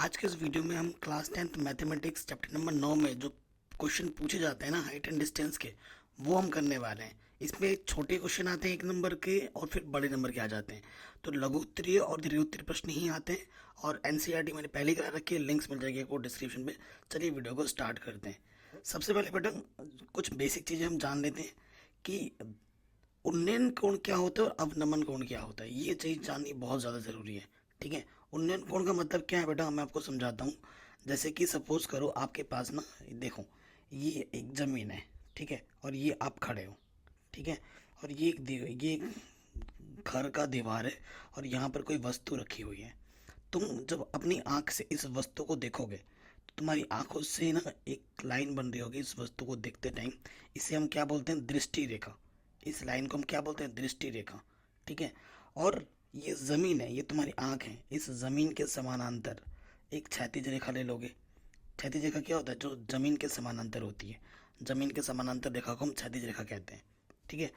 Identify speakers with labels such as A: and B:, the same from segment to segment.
A: आज के इस वीडियो में हम class 10th mathematics chapter number 9 में जो क्वेश्चन पूछे जाते हैं ना हाइट एंड डिस्टेंस के, वो हम करने वाले हैं। इसमें छोटे क्वेश्चन आते हैं 1 नंबर के और फिर बड़े नंबर के आ जाते हैं। तो लघु उत्तरीय और दीर्घ उत्तरीय प्रश्न ही आते हैं और एनसीईआरटी मैंने पहले करा रखी है, लिंक्स मिल जाएगी आपको डिस्क्रिप्शन में। चलिए वीडियो को स्टार्ट करते हैं। सबसे पहले बेटा कुछ बेसिक चीज़ें हम जान लेते हैं कि उन्नयन कोण क्या होता है और अवनमन कोण क्या होता है। ये चीज़ जाननी बहुत ज़्यादा ज़रूरी है। ठीक है, उन्नयन कोण का मतलब क्या है बेटा, मैं आपको समझाता हूँ। जैसे कि सपोज करो आपके पास ना, देखो ये एक ज़मीन है, ठीक है, और ये आप खड़े हो, ठीक है, और ये एक घर का दीवार है और यहाँ पर कोई वस्तु रखी हुई है। तुम जब अपनी आँख से इस वस्तु को देखोगे तो तुम्हारी आंखों से ना एक लाइन बन रही होगी इस वस्तु को देखते टाइम। इसे हम क्या बोलते हैं, दृष्टि रेखा। इस लाइन को हम क्या बोलते हैं, दृष्टि रेखा। ठीक है, और ये ज़मीन है, ये तुम्हारी आंख है, इस ज़मीन के समानांतर एक क्षैतिज रेखा ले लोगे। क्षैतिज रेखा क्या होता है, जो ज़मीन के समानांतर होती है। ज़मीन के समानांतर रेखा को हम क्षैतिज रेखा कहते हैं। ठीक है,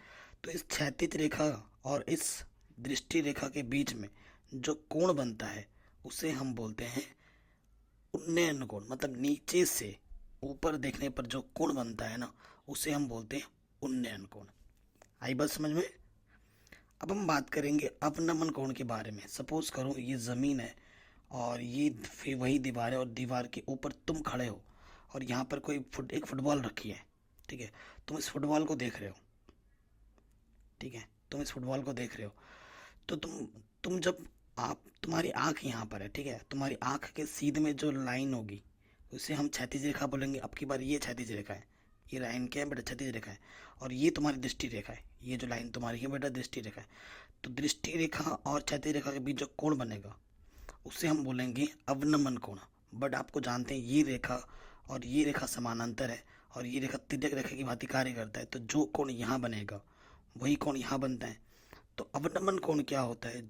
A: तो इस क्षैतिज रेखा और इस दृष्टि रेखा के बीच में जो कोण बनता है उसे हम बोलते हैं उन्नयन कोण। मतलब नीचे से ऊपर देखने पर जो कोण बनता है ना, उसे हम बोलते हैं उन्नयन कोण। आई बात समझ में। अब हम बात करेंगे अवनमन कोण के बारे में। सपोज करो ये ज़मीन है और ये फिर वही दीवार है और दीवार के ऊपर तुम खड़े हो और यहाँ पर कोई एक फुटबॉल रखी है। ठीक है, तुम इस फुटबॉल को देख रहे हो। ठीक है, तुम इस फुटबॉल को देख रहे हो तो तुम जब आप तुम्हारी आंख यहाँ पर है, ठीक है, तुम्हारी आंख के सीध में जो लाइन होगी उसे हम क्षैतिज रेखा बोलेंगे। अब की बार ये क्षैतिज रेखा है, ये लाइन क्या है बेटा, क्षैतिज रेखा है। और ये तुम्हारी दृष्टि रेखा है, ये जो लाइन तुम्हारी है बेटा दृष्टि रेखा है। तो दृष्टि रेखा और क्षैतिज रेखा के बीच जो कोण बनेगा उसे हम बोलेंगे अवनमन कोण। बट आपको जानते हैं ये रेखा और ये रेखा समानांतर है और ये रेखा तिर्यक रेखा की भांति कार्य करता है। तो जो कोण यहाँ बनेगा वही कोण यहाँ बनता है। तो अवनमन कोण क्या होता है,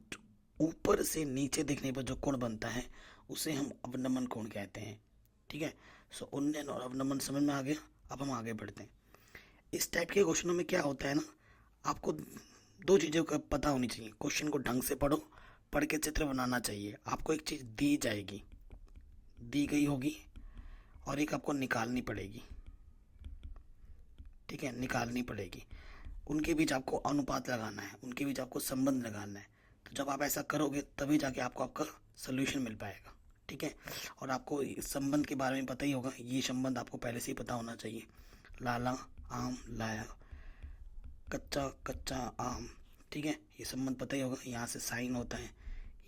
A: ऊपर से नीचे देखने पर जो कोण बनता है उसे हम अवनमन कोण कहते हैं। ठीक है, सो उन्नयन और अवनमन समझ में आ गया। अब हम आगे बढ़ते हैं। इस टाइप के क्वेश्चनों में क्या होता है ना, आपको दो चीज़ों का पता होनी चाहिए। क्वेश्चन को ढंग से पढ़ो, पढ़ के चित्र बनाना चाहिए। आपको एक चीज़ दी जाएगी, दी गई होगी, और एक आपको निकालनी पड़ेगी। ठीक है, निकालनी पड़ेगी। उनके बीच आपको अनुपात लगाना है, उनके बीच आपको संबंध लगाना है। तो जब आप ऐसा करोगे तभी जाके आपको आपका सोल्यूशन मिल पाएगा। ठीक है, और आपको इस संबंध के बारे में पता ही होगा। ये संबंध आपको पहले से ही पता होना चाहिए। लाला आम लाया, कच्चा कच्चा आम। ठीक है, ये संबंध पता ही होगा। यहाँ से साइन होता है,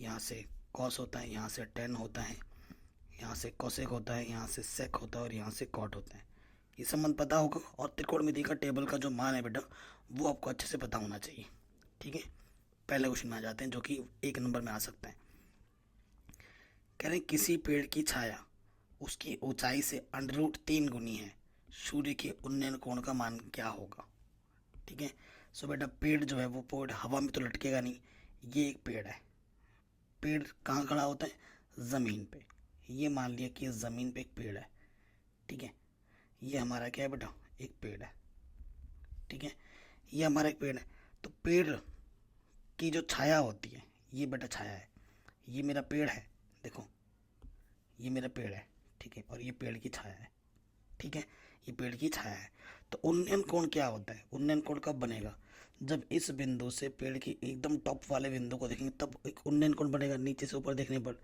A: यहाँ से कॉस होता है, यहाँ से टेन होता है, यहाँ से कोसेक होता है, यहाँ से सेक होता है और यहाँ से कॉट होता है। ये संबंध पता होगा। और त्रिकोणमिति का टेबल का जो मान है बेटा वो आपको अच्छे से पता होना चाहिए। ठीक है, पहले क्वेश्चन में आ जाते हैं जो कि 1 नंबर में आ सकता है। कह रहे हैं किसी पेड़ की छाया उसकी ऊंचाई से √3 गुनी है, सूर्य के उन्नयन कोण का मान क्या होगा। ठीक है, सो बेटा पेड़ जो है वो पेड़ हवा में तो लटकेगा नहीं। ये एक पेड़ है, पेड़ कहाँ खड़ा होता है, ज़मीन पे। ये मान लिया कि ज़मीन पे एक पेड़ है। ठीक है, ये हमारा क्या है बेटा, एक पेड़ है। ठीक है, ये हमारा एक पेड़ है। तो पेड़ की जो छाया होती है, ये बेटा छाया है। ये मेरा पेड़ है, देखो ये मेरा पेड़ है। ठीक है, और ये पेड़ की छाया है। ठीक है, ये पेड़ की छाया है। तो उन्नयन कोण क्या होता है, उन्नयन कोण कब बनेगा, जब इस बिंदु से पेड़ की एकदम टॉप वाले बिंदु को देखेंगे तब एक उन्नयन कोण बनेगा। नीचे से ऊपर देखने पर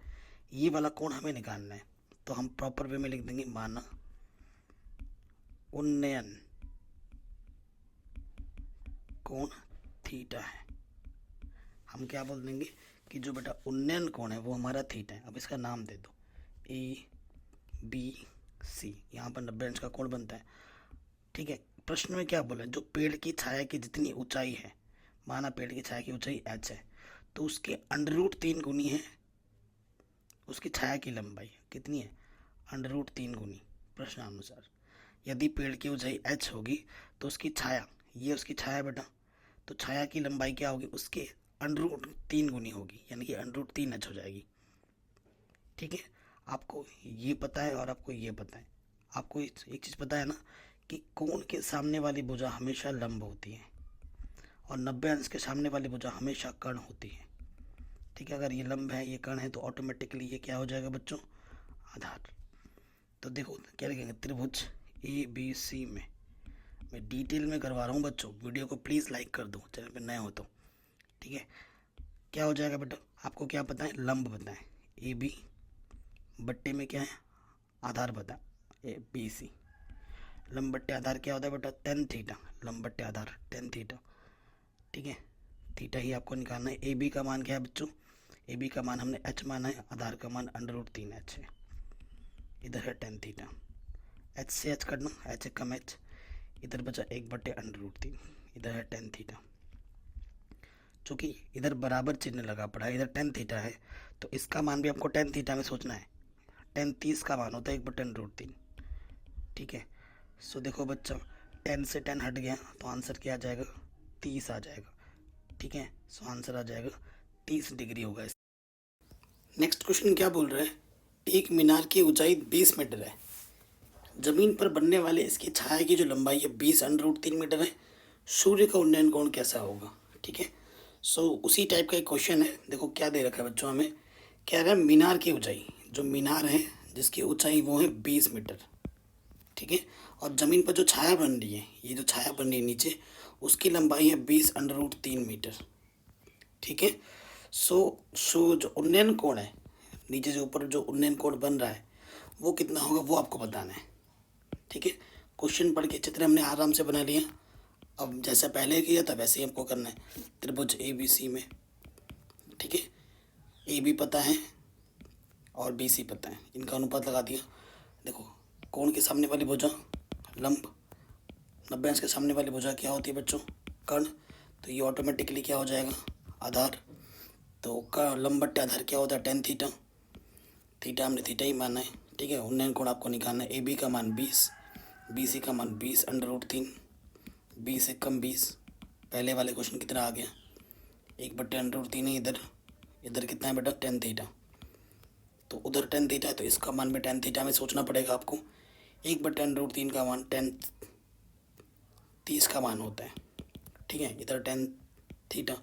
A: ये वाला कोण हमें निकालना है। तो हम प्रॉपर वे में लिख देंगे, माना उन्नयन कोण थीटा है। हम क्या बोल देंगे कि जो बेटा उन्नयन कोण है वो हमारा थीटा है। अब इसका नाम दे दो ABC। यहाँ पर 90 अंश का कोण बनता है। ठीक है, प्रश्न में क्या बोला, जो पेड़ की छाया की जितनी ऊंचाई है, माना पेड़ की छाया की ऊंचाई h है, तो उसके √3 गुनी है उसकी छाया की लंबाई। कितनी है, √3 गुनी प्रश्नानुसार। यदि पेड़ की ऊंचाई h होगी तो उसकी छाया, ये उसकी छाया बेटा, तो छाया की लंबाई क्या होगी, उसके √3 गुनी होगी, यानी कि √3h हो जाएगी। ठीक है, आपको ये पता है और आपको ये पता है। आपको एक चीज़ पता है ना कि कोण के सामने वाली भुजा हमेशा लंब होती है और 90 अंश के सामने वाली भुजा हमेशा कर्ण होती है। ठीक है, अगर ये लंब है ये कर्ण है तो ऑटोमेटिकली ये क्या हो जाएगा बच्चों, आधार। तो देखो क्या लिखेंगे, त्रिभुज ABC में, मैं डिटेल में करवा रहा हूँ बच्चों, वीडियो को प्लीज़ लाइक कर दो चैनल पे नए हो तो, ठीक है। क्या हो जाएगा बेटा, आपको क्या पता है, लंब पता है, AB बट्टे में क्या है, आधार पता है ABC। लंब बट्टे आधार क्या होता है बेटा, tan थीटा, लंब बट्टे आधार tan थीटा, ठीक है। थीटा ही आपको निकालना है। AB का मान क्या है बच्चों, AB का मान हमने h माना है, आधार का मान √3h है, इधर है tan थीटा, h से h करना, h कम h, इधर बचा 1/√3, इधर है tan थीटा। चूँकि इधर बराबर चिन्ह लगा पड़ा है, इधर tan थीटा है, तो इसका मान भी आपको tan थीटा में सोचना है। tan 30 का मान होता है 1/√3, ठीक है। सो देखो बच्चों, 10 से 10 हट गया तो आंसर क्या आ जाएगा, 30 आ जाएगा, ठीक है। सो आंसर आ जाएगा 30 डिग्री होगा। नेक्स्ट क्वेश्चन क्या बोल रहा है, एक मीनार की ऊंचाई 20 मीटर है, जमीन पर बनने वाले इसकी छाया की जो लंबाई है 20√3 मीटर है, सूर्य का उन्नयन कोण कैसा होगा, ठीक है। सो उसी टाइप का एक क्वेश्चन है। देखो क्या दे रखा है बच्चों, हमें क्या है, मीनार की ऊंचाई, जो मीनार है जिसकी ऊंचाई वो है 20 मीटर, ठीक है। और ज़मीन पर जो छाया बन रही है, ये जो छाया बन रही है नीचे, उसकी लंबाई है 20√3 मीटर, ठीक है। सो जो उन्नयन कोण है, नीचे से ऊपर जो उन्नयन कोण बन रहा है वो कितना होगा, वो आपको बताना है, ठीक है। क्वेश्चन पढ़ के चित्र हमने आराम से बना लिया। अब जैसा पहले किया था वैसे ही हमको करना है, त्रिभुज ABC में, ठीक है। AB पता है और BC पता है, इनका अनुपात लगा दिया। देखो कोण के सामने वाली भुजा लंब, 90 अंश के सामने वाली भुजा क्या होती है बच्चों, कर्ण, तो ये ऑटोमेटिकली क्या हो जाएगा, आधार। तो का लंब बट्टे आधार क्या होता है, tan थीटा, थीटा हमने थीटा ही माना है, ठीक है। उन्नयन कोण आपको निकालना है, AB का मान 20, BC का मान 20√3, 20 से कम 20, पहले वाले क्वेश्चन की तरह आ गया, 1/√3 है इधर, इधर कितना है बेटा tan थीटा, तो उधर tan थीटा है तो इसका मान भी tan थीटा में सोचना पड़ेगा आपको। 1/√3 का मान tan 30 का मान होता है, ठीक है। इधर tan थीटा,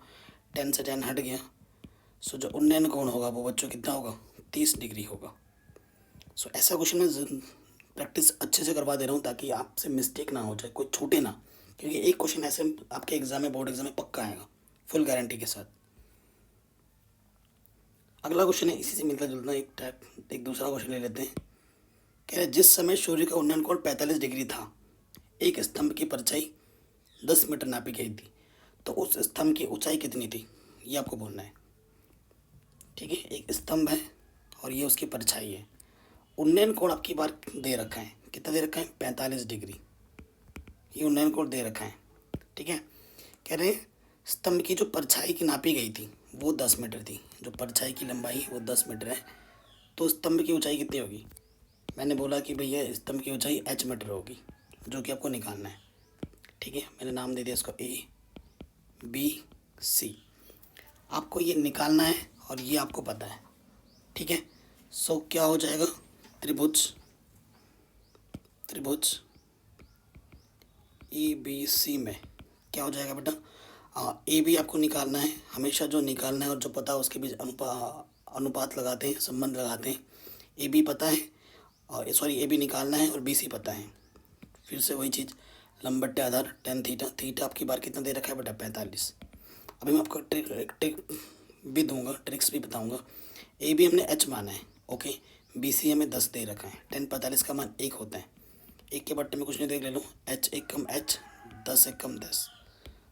A: tan से tan हट गया, सो जो उन्नयन कोण होगा वो बच्चों कितना होगा, 30 डिग्री होगा। सो ऐसा क्वेश्चन मैं प्रैक्टिस अच्छे से करवा दे रहा हूँ ताकि आपसे मिस्टेक ना हो जाए, कोई छूटे ना, क्योंकि एक क्वेश्चन ऐसे आपके एग्जाम में, बोर्ड एग्जाम में पक्का आएगा फुल गारंटी के साथ। अगला क्वेश्चन है इसी से मिलता जुलता एक दूसरा क्वेश्चन ले लेते हैं। कह रहे जिस समय सूर्य का उन्नयन कोण 45 डिग्री था, एक स्तंभ की परछाई 10 मीटर नापी गई थी, तो उस स्तंभ की ऊंचाई कितनी थी, ये आपको बोलना है, ठीक है। एक स्तंभ है और ये उसकी परछाई है, उन्नयन कोण आपकी बार दे रखा है, कितना दे रखा है, 45 डिग्री, ये उन्नयन कोण दे रखा है, ठीक है। कह रहे स्तंभ की जो परछाई की नापी गई थी वो 10 मीटर थी, जो परछाई की लंबाई वो 10 मीटर है, तो स्तंभ की ऊंचाई कितनी होगी, मैंने बोला कि भैया स्तंभ की ऊंचाई h मीटर होगी, जो कि आपको निकालना है, ठीक है। मैंने नाम दे दिया इसको ABC, आपको ये निकालना है और ये आपको पता है, ठीक है। सो क्या हो जाएगा, त्रिभुज ABC में क्या हो जाएगा बेटा, AB आपको निकालना है, हमेशा जो निकालना है और जो पता है उसके बीच अनुपात लगाते हैं, संबंध लगाते हैं। AB पता है और सॉरी AB निकालना है और BC पता है, फिर से वही चीज़, लंब बट्टे आधार tan थीटा, थीटा आपकी बार कितना दे रखा है बेटा 45। अभी मैं आपको ट्रिक भी दूंगा, ट्रिक्स भी बताऊंगा। AB हमने h माना है, ओके, BC हमें 10 दे रखा है, tan 45 का मान 1 होता है, 1 के बट्टे में कुछ नहीं देख ले लो, h 1 कम h, 10 1 कम 10,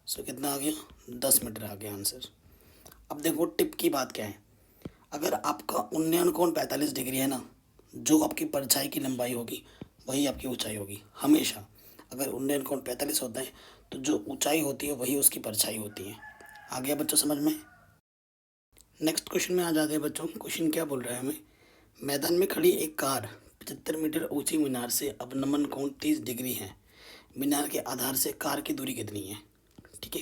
A: सो कितना आ गया, 10 मीटर आ गया आंसर। अब देखो टिप की बात क्या है, अगर आपका उन्नयन कोण 45 डिग्री है ना, जो आपकी परछाई की लंबाई होगी वही आपकी ऊंचाई होगी हमेशा। अगर उन्नयन कोण 45 होता है तो जो ऊंचाई होती है वही उसकी परछाई होती है। आ गया बच्चों समझ में। नेक्स्ट क्वेश्चन में आ जाते हैं बच्चों। क्वेश्चन क्या बोल रहा है हमें, मैदान में खड़ी एक कार 75 मीटर ऊंची मीनार से अवनमन कोण 30 डिग्री है, मीनार के आधार से कार की दूरी कितनी है, ठीक है।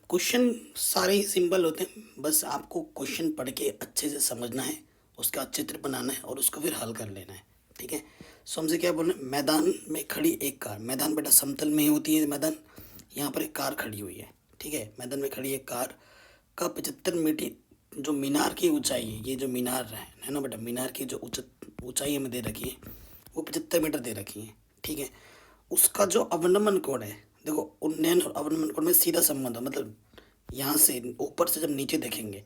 A: क्वेश्चन सारे ही सिंपल होते हैं, बस आपको क्वेश्चन पढ़ के अच्छे से समझना है, उसका चित्र बनाना है और उसको फिर हल कर लेना है, ठीक है। सो हमसे क्या बोलना है, मैदान में खड़ी एक कार, मैदान बेटा समतल में ही होती है मैदान, यहाँ पर एक कार खड़ी हुई है, ठीक है। मैदान में खड़ी एक कार का 75 मीटर जो मीनार की ऊंचाई है, ये जो मीनार है ना बेटा, मीनार की जो ऊंचाई हमें दे रखी है वो 75 मीटर दे रखी है, ठीक है। उसका जो अवनमन कोण है, देखो उन्नयन और अवनमन कोण में सीधा संबंध है, मतलब यहाँ से ऊपर से जब नीचे देखेंगे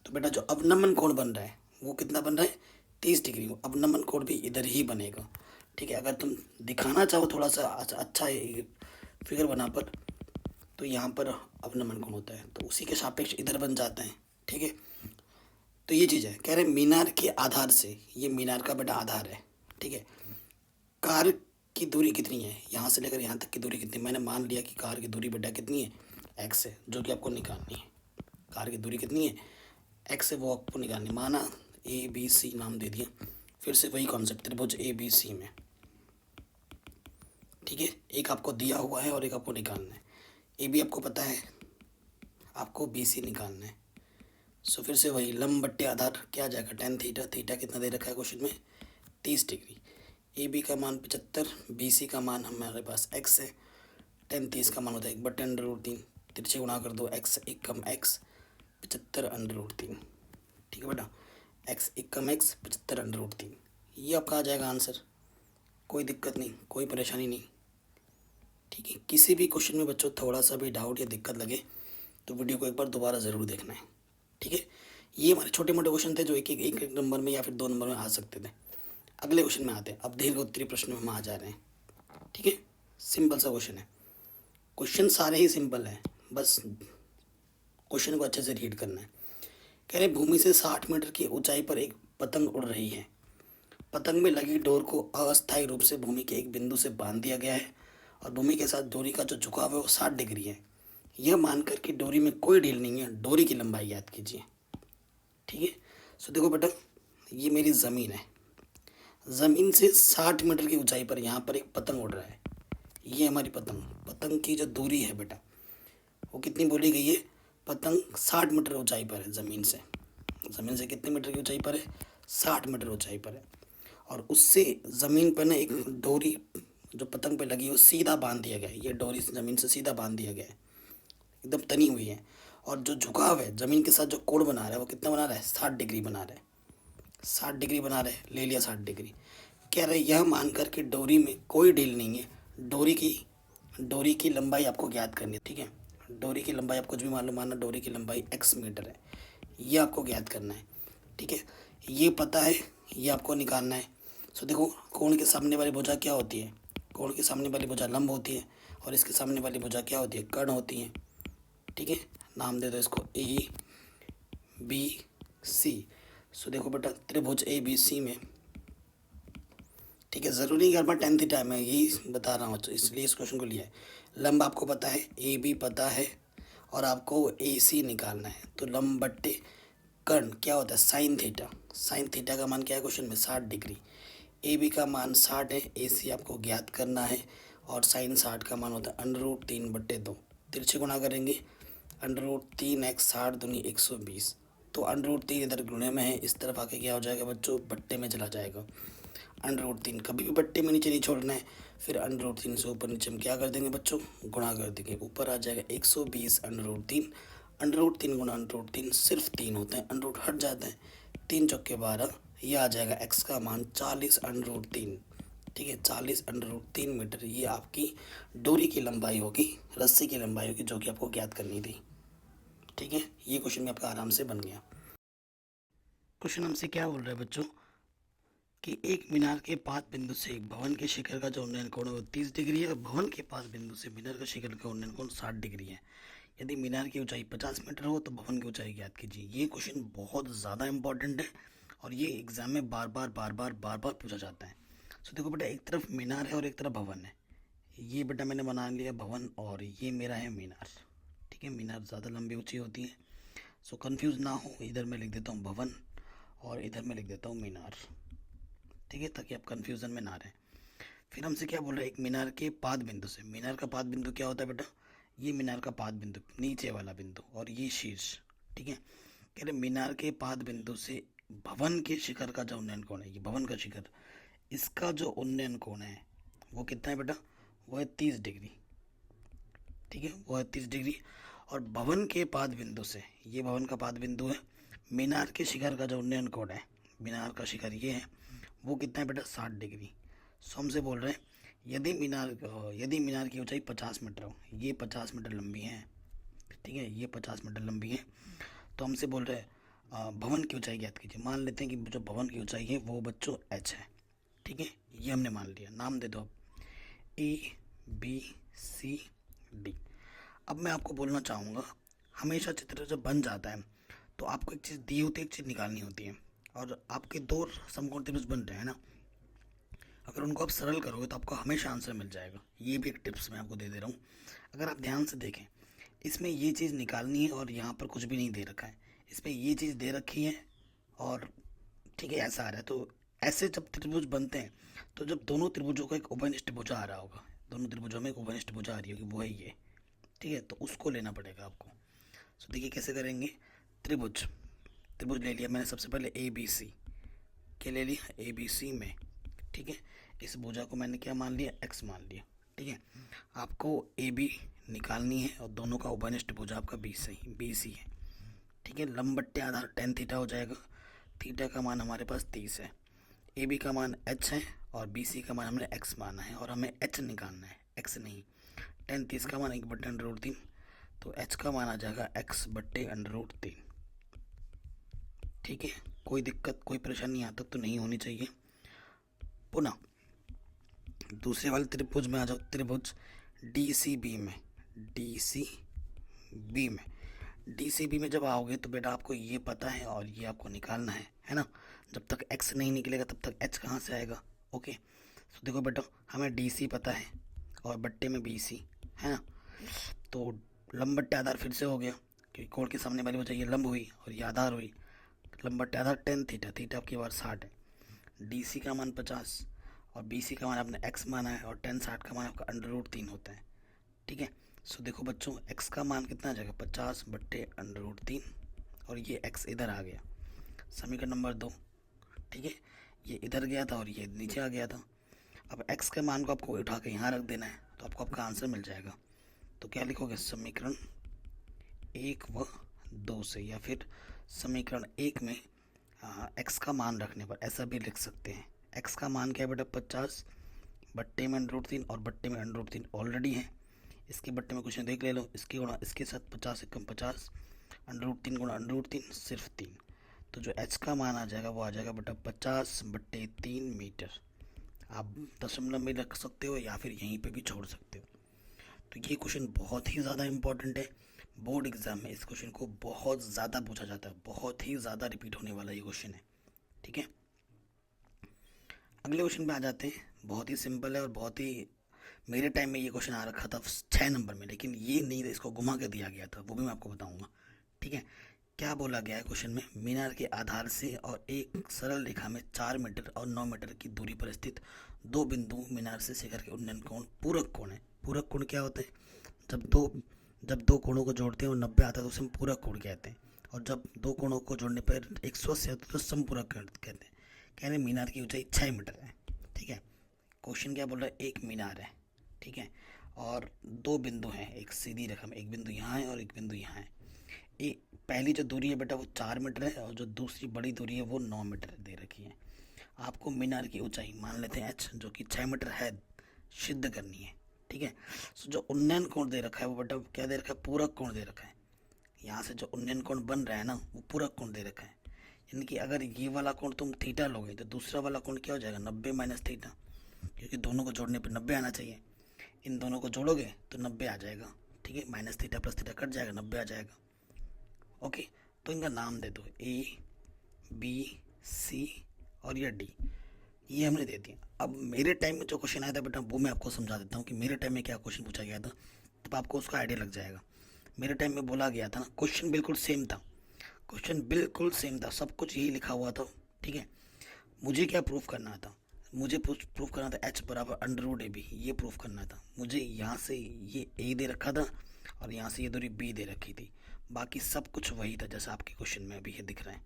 A: तो बेटा जो अवनमन कोण बन रहा है वो कितना बन रहा है, 30 डिग्री। अवनमन कोण भी इधर ही बनेगा, ठीक है। अगर तुम दिखाना चाहो थोड़ा सा अच्छा फिगर बना पर, तो यहाँ पर अवनमन कोण होता है तो उसी के सापेक्ष इधर बन जाता है, ठीक है। तो ये चीज़ है, कह रहे मीनार के आधार से, ये मीनार का बेटा आधार है, ठीक है। कार की दूरी कितनी है, यहाँ से लेकर यहाँ तक की दूरी कितनी, मैंने मान लिया कि कार की दूरी बेटा कितनी है, एक्स है, जो कि आपको निकालनी है। कार की दूरी कितनी है, एक्स है, वो आपको निकालनी, माना ए बी सी नाम दे दिया, फिर से वही कॉन्सेप्ट त्रिभुज ए बी सी में, ठीक है। एक आपको दिया हुआ है और एक आपको निकालना है। ए बी आपको पता है, आपको बी सी निकालना है। सो फिर से वही लंब बट्टे आधार क्या आ जाएगा, tan थीटा। थीटा कितना दे रखा है क्वेश्चन में, 30 डिग्री। ए बी का मान 75, बी सी का मान हमारे पास x है। tan 30 का मान होता है 1/√3, तिरछे गुणा कर दो, x एक कम x 75/√3, ठीक है बेटा। x एक कम x 75/√3, ये आपका आ जाएगा आंसर। कोई दिक्कत नहीं, कोई परेशानी नहीं, ठीक है। किसी भी क्वेश्चन में बच्चों थोड़ा सा भी डाउट या दिक्कत लगे तो वीडियो को एक बार दोबारा ज़रूर देखना है, ठीक है। ये हमारे छोटे मोटे क्वेश्चन थे जो एक नंबर में या फिर 2 नंबर में आ सकते थे। अगले क्वेश्चन में आते हैं, अब दीर्घ उत्तरीय प्रश्न में हम आ जा रहे हैं, ठीक है। सिंपल सा क्वेश्चन है, क्वेश्चन सारे ही सिंपल हैं, बस क्वेश्चन को अच्छे से रीड करना है। कह रहे भूमि से 60 मीटर की ऊंचाई पर एक पतंग उड़ रही है। पतंग में लगी डोर को अस्थायी रूप से भूमि के एक बिंदु से बांध दिया गया है और भूमि के साथ डोरी का जो झुकाव है वो 60 डिग्री है। यह मानकर कि डोरी में कोई ढील नहीं है, डोरी की लंबाई याद कीजिए, ठीक है। सो देखो बेटा, ये मेरी ज़मीन है, ज़मीन से 60 मीटर की ऊंचाई पर यहाँ पर एक पतंग उड़ रहा है। ये हमारी पतंग की जो दूरी है बेटा वो कितनी बोली गई है, पतंग 60 मीटर ऊंचाई पर है ज़मीन से। ज़मीन से कितने मीटर की ऊंचाई पर है, 60 मीटर ऊंचाई पर है। और उससे ज़मीन पर ना एक डोरी जो पतंग पे लगी है वो सीधा बांध दिया गया है। ये डोरी ज़मीन से सीधा बांध दिया गया है, एकदम तनी हुई है। और जो झुकाव है ज़मीन के साथ जो कोण बना रहा है वो कितना बना रहा है, 60 डिग्री बना रहा है। 60 डिग्री बना रहे, ले लिया 60 डिग्री। कह रहे यह मानकर कि डोरी में कोई ढील नहीं है, डोरी की लंबाई आपको ज्ञात करनी है, ठीक है। डोरी की लंबाई आप कुछ भी मान लो, माना डोरी की लंबाई x मीटर है, ये आपको ज्ञात करना है, ठीक है। ये पता है, ये आपको निकालना है। सो देखो कोण के सामने वाली भुजा क्या होती है, कोण के सामने वाली भुजा लंब होती है और इसके सामने वाली भुजा क्या होती है, कर्ण होती है, ठीक है। नाम दे दो इसको ए बी सी। सो देखो बेटा त्रिभुज ए बी सी में, ठीक है, ज़रूरी नहीं पर tan थीटा है, मैं यही बता रहा हूँ तो इसलिए इस क्वेश्चन को लिया है। लंब आपको पता है, ए बी पता है और आपको ए सी निकालना है। तो लंब बट्टे कर्ण क्या होता है, साइन थीटा। साइन थीटा का मान क्या है क्वेश्चन में, 60 डिग्री। ए बी का मान 60 है, ए सी आपको ज्ञात करना है और साइन 60 का मान होता है √3/2। तिरछे गुणा करेंगे, √3x 60 दूनी 120। तो √3 इधर गुणे में है, इस तरफ आके क्या हो जाएगा बच्चों, बट्टे में चला जाएगा। √3 कभी भी बट्टे में नीचे नहीं छोड़ना है, फिर √3 से ऊपर नीचे हम क्या कर देंगे बच्चों, गुणा कर देंगे। ऊपर आ जाएगा 120 √3, √3 गुणा √3 सिर्फ 3 होते हैं, √ हट जाते हैं, 3 चौके 12। ये आ जाएगा x का मान 40 √3, ठीक है। 40 √3 मीटर ये आपकी डोरी की लंबाई होगी, रस्सी की लंबाई होगी, जो कि आपको ज्ञात करनी थी, ठीक है। ये क्वेश्चन में आपका आराम से बन गया। क्वेश्चन हमसे क्या बोल रहा है बच्चों कि एक मीनार के पाद बिंदु से एक भवन के शिखर का जो उन्नयन कोण है वो 30 डिग्री है और भवन के पाद बिंदु से मीनार का शिखर का उन्नयन कोण 60 डिग्री है। यदि मीनार की ऊंचाई 50 मीटर हो तो भवन की ऊंचाई ज्ञात कीजिए। ये क्वेश्चन बहुत ज़्यादा इंपॉर्टेंट है और ये एग्जाम में बार बार पूछा जाता है। सो देखो बेटा, एक तरफ मीनार है और एक तरफ भवन है। ये बेटा मैंने बना लिया भवन और ये मेरा है मीनार, ठीक है। मीनार ज़्यादा लंबी ऊँची होती है, सो कन्फ्यूज़ ना हो, इधर मैं लिख देता हूँ भवन और इधर मैं लिख देता हूँ मीनार, ठीक है, ताकि आप कन्फ्यूज़न में ना रहें। फिर हमसे क्या बोल रहा है, एक मीनार के पाद बिंदु से, मीनार का पाद बिंदु क्या होता है बेटा, ये मीनार का पाद बिंदु नीचे वाला बिंदु और ये शीर्ष, ठीक है। कह रहे मीनार के पाद बिंदु से भवन के शिखर का जो उन्नयन कोण है, ये भवन का शिखर, इसका जो उन्नयन कोण है वो कितना है बेटा, वो है 30 डिग्री, ठीक है, वो है 30 डिग्री। और भवन के पाद बिंदु से, ये भवन का पाद बिंदु है, मीनार के शिखर का जो उन्नयन कोण है, मीनार का शिखर ये है, वो कितना है बेटा 60 डिग्री। सो हमसे बोल रहे हैं यदि मीनार की ऊंचाई 50 मीटर हो, ये 50 मीटर लंबी है, ठीक है, ये 50 मीटर लंबी है, तो हमसे बोल रहे हैं भवन की ऊंचाई ज्ञात कीजिए। मान लेते हैं कि जो भवन की ऊंचाई है वो बच्चों h है, ठीक है, ये हमने मान लिया। नाम दे दो अब ABCD। अब मैं आपको बोलना चाहूँगा, हमेशा चित्र जब बन जाता है तो आपको एक चीज़ दी होती है, एक चीज़ निकालनी होती है, और आपके दो समकोण त्रिभुज बन रहे हैं ना, अगर उनको आप सरल करोगे तो आपको हमेशा आंसर मिल जाएगा। ये भी एक टिप्स मैं आपको दे रहा हूँ। अगर आप ध्यान से देखें, इसमें ये चीज़ निकालनी है और यहाँ पर कुछ भी नहीं दे रखा है, इसमें ये चीज़ दे रखी है और ठीक है ऐसा आ रहा है। तो ऐसे जब त्रिभुज बनते हैं तो जब दोनों त्रिभुजों का एक उभयनिष्ठ भुजा आ रहा होगा, दोनों त्रिभुजों में एक उभयनिष्ठ भुजा आ रही होगी, वो है ये, ठीक है, तो उसको लेना पड़ेगा आपको। तो देखिए कैसे करेंगे। त्रिभुज त्रिभुज ले लिया मैंने, सबसे पहले ABC के ले लिया, ABC में, ठीक है, इस भुजा को मैंने क्या मान लिया, x मान लिया, ठीक है। आपको AB निकालनी है और दोनों का उभयनिष्ठ भुजा आपका BC है, ठीक है। लंब बट्टे आधार tan थीटा हो जाएगा। थीटा का मान हमारे पास 30 है, AB का मान h है और BC का मान हमने x माना है, और हमें h निकालना है, x नहीं। tan 30 का मान 1/√3, तो h का मान आ जाएगा x/√3, ठीक है। कोई दिक्कत कोई परेशानी यहाँ तक तो नहीं होनी चाहिए। पुनः दूसरे वाले त्रिभुज में आ जाओ, त्रिभुज DCB में, DCB में जब आओगे तो बेटा आपको ये पता है और ये आपको निकालना है ना। जब तक x नहीं निकलेगा तब तक h कहाँ से आएगा। ओके, तो देखो बेटा हमें DC पता है और बट्टे में BC है ना, तो लंब बट्टे आधार फिर से हो गया, क्योंकि कोण के सामने वाली वजह ये लंब हुई और ये आधार हुई। लंब बट्टे आधार tan थीटा, थीटा आपकी बार 60 है, DC का मान 50 और BC का मान आपने x माना है, और tan 60 का मान आपका √3 होता है, ठीक है। सो देखो बच्चों x का मान कितना आ जाएगा 50/√3, और ये x इधर आ गया, समीकरण नंबर 2, ठीक है। ये इधर गया था और ये नीचे आ गया था। अब x के मान को आपको उठा के यहाँ रख देना है, तो आपको आपका आंसर मिल जाएगा। तो क्या लिखोगे, समीकरण 1 व 2 से, या फिर समीकरण 1 में x का मान रखने पर ऐसा भी लिख सकते हैं। x का मान क्या है बेटा 50/√3, और बट्टे में √3 ऑलरेडी है, इसके बट्टे में कुछ नहीं देख ले लो, इसके गुणा इसके साथ 50 से कम 50, √3 गुणा √3 सिर्फ 3, तो जो h का मान आ जाएगा वो आ जाएगा बेटा 50/3 मीटर। आप दशमलव में रख सकते हो या फिर यहीं पे भी छोड़ सकते हो। तो ये क्वेश्चन बहुत ही ज़्यादा इंपॉर्टेंट है, बोर्ड एग्जाम में इस क्वेश्चन को बहुत ज़्यादा पूछा जाता है, बहुत ही ज़्यादा रिपीट होने वाला ये क्वेश्चन है, ठीक है। अगले क्वेश्चन पे आ जाते हैं, बहुत ही सिंपल है और बहुत ही, मेरे टाइम में ये क्वेश्चन आ रखा था 6 नंबर में, लेकिन ये नहीं था, इसको घुमा के दिया गया था, वो भी मैं आपको बताऊंगा, ठीक है। क्या बोला गया है क्वेश्चन में, मीनार के आधार से और एक सरल रेखा में 4 मीटर और 9 मीटर की दूरी पर स्थित दो बिंदु मीनार से शिखर के उन्नयन कोण पूरक कोण है। पूरक कोण क्या होते हैं, जब दो कोणों को जोड़ते हैं और 90 आता है तो उसे हम पूरक कोण कहते हैं, और जब दो कोणों को जोड़ने पर 180 आता है तो समपूरक कोण कहते हैं। कह रहे मीनार की ऊंचाई 6 मीटर है, ठीक है। क्वेश्चन क्या बोल रहा है, एक मीनार है, ठीक है, और दो बिंदु हैं, एक सीधी रेखा में, एक बिंदु यहाँ है और एक बिंदु यहाँ है। पहली जो दूरी है बेटा वो 4 मीटर है, और जो दूसरी बड़ी दूरी है वो 9 मीटर दे रखी है। आपको मीनार की ऊंचाई मान लेते हैं h, जो कि 6 मीटर है, सिद्ध करनी है, ठीक है। सो जो उन्नयन कोण दे रखा है वो बेटा क्या दे रखा है, पूरक कोण दे रखा है। यहाँ से जो उन्नयन कोण बन रहा है ना वो पूरक कोण दे रखा है, यानी कि अगर ये वाला कोण तुम थीटा लोगे तो दूसरा वाला कोण क्या हो जाएगा 90 माइनस थीटा, क्योंकि दोनों को जोड़ने पर 90 आना चाहिए। इन दोनों को जोड़ोगे तो 90 आ जाएगा, ठीक है, minus theta plus theta cut जाएगा, 90 आ जाएगा। ओके, तो इनका नाम दे दो ABC और ये D, ये हमने दे दिया। अब मेरे टाइम में जो क्वेश्चन आया था बेटा वो मैं आपको समझा देता हूँ कि मेरे टाइम में क्या क्वेश्चन पूछा गया था, तब आपको उसका आइडिया लग जाएगा। मेरे टाइम में बोला गया था ना, क्वेश्चन बिल्कुल सेम था, क्वेश्चन बिल्कुल सेम था, सब कुछ यही लिखा हुआ था, ठीक है। मुझे क्या प्रूफ करना था, मुझे प्रूफ करना था h बराबर √AB, ये प्रूफ करना था। मुझे यहाँ से ये a दे रखा था और यहाँ से ये दूरी b दे रखी थी, बाकी सब कुछ वही था जैसा आपके क्वेश्चन में अभी ये दिख रहा है,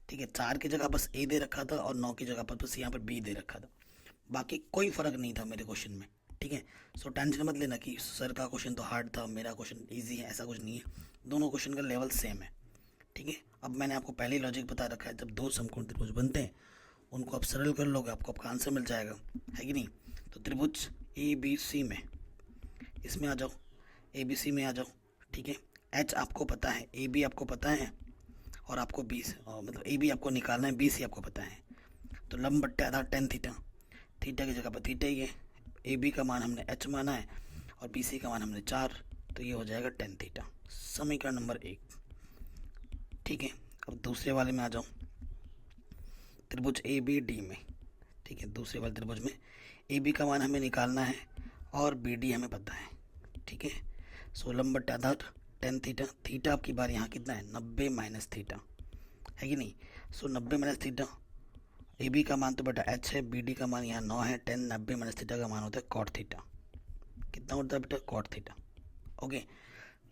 A: ठीक है। 4 की जगह बस a दे रखा था और 9 की जगह पर बस यहाँ पर b दे रखा था, बाकी कोई फ़र्क नहीं था मेरे क्वेश्चन में, ठीक है। सो टेंशन मत लेना कि सर का क्वेश्चन तो हार्ड था, मेरा क्वेश्चन ईजी है, ऐसा कुछ नहीं है, दोनों क्वेश्चन का लेवल सेम है, ठीक है। अब मैंने आपको पहले लॉजिक बता रखा है, जब दो समकोण त्रिभुज बनते हैं उनको आप सरल कर लोगे, आपको आपका आंसर मिल जाएगा, है कि नहीं। तो त्रिभुज ए बी सी में, इसमें आ जाओ, ए बी सी में आ जाओ, ठीक है। एच आपको पता है, ए बी आपको पता है, और आपको बी मतलब ए बी आपको निकालना है, बी सी आपको पता है। तो लंब बट्टे आधार टेन थीटा, थीटा की जगह पर थीटा ही है, ए बी का मान हमने एच माना है और बी सी का मान हमने 4, तो ये हो जाएगा टेन थीटा, समीकरण नंबर 1, ठीक है। अब दूसरे वाले में आ जाओ, त्रिभुज ए बी डी में, ठीक है। दूसरे वाले त्रिभुज में ए बी का मान हमें निकालना है और बी डी हमें पता है, ठीक है। सो लंब बट्टे आधार टेन थीटा, थीटा आपकी बार यहाँ कितना है 90 माइनस थीटा, है कि नहीं। सो 90 माइनस थीटा, ए बी का मान तो बेटा एच है, बी डी का मान यहाँ 9 है, 10 90 माइनस थीटा का मान होता है कॉट थीटा, कितना होता है बेटा कॉट थीटा, ओके।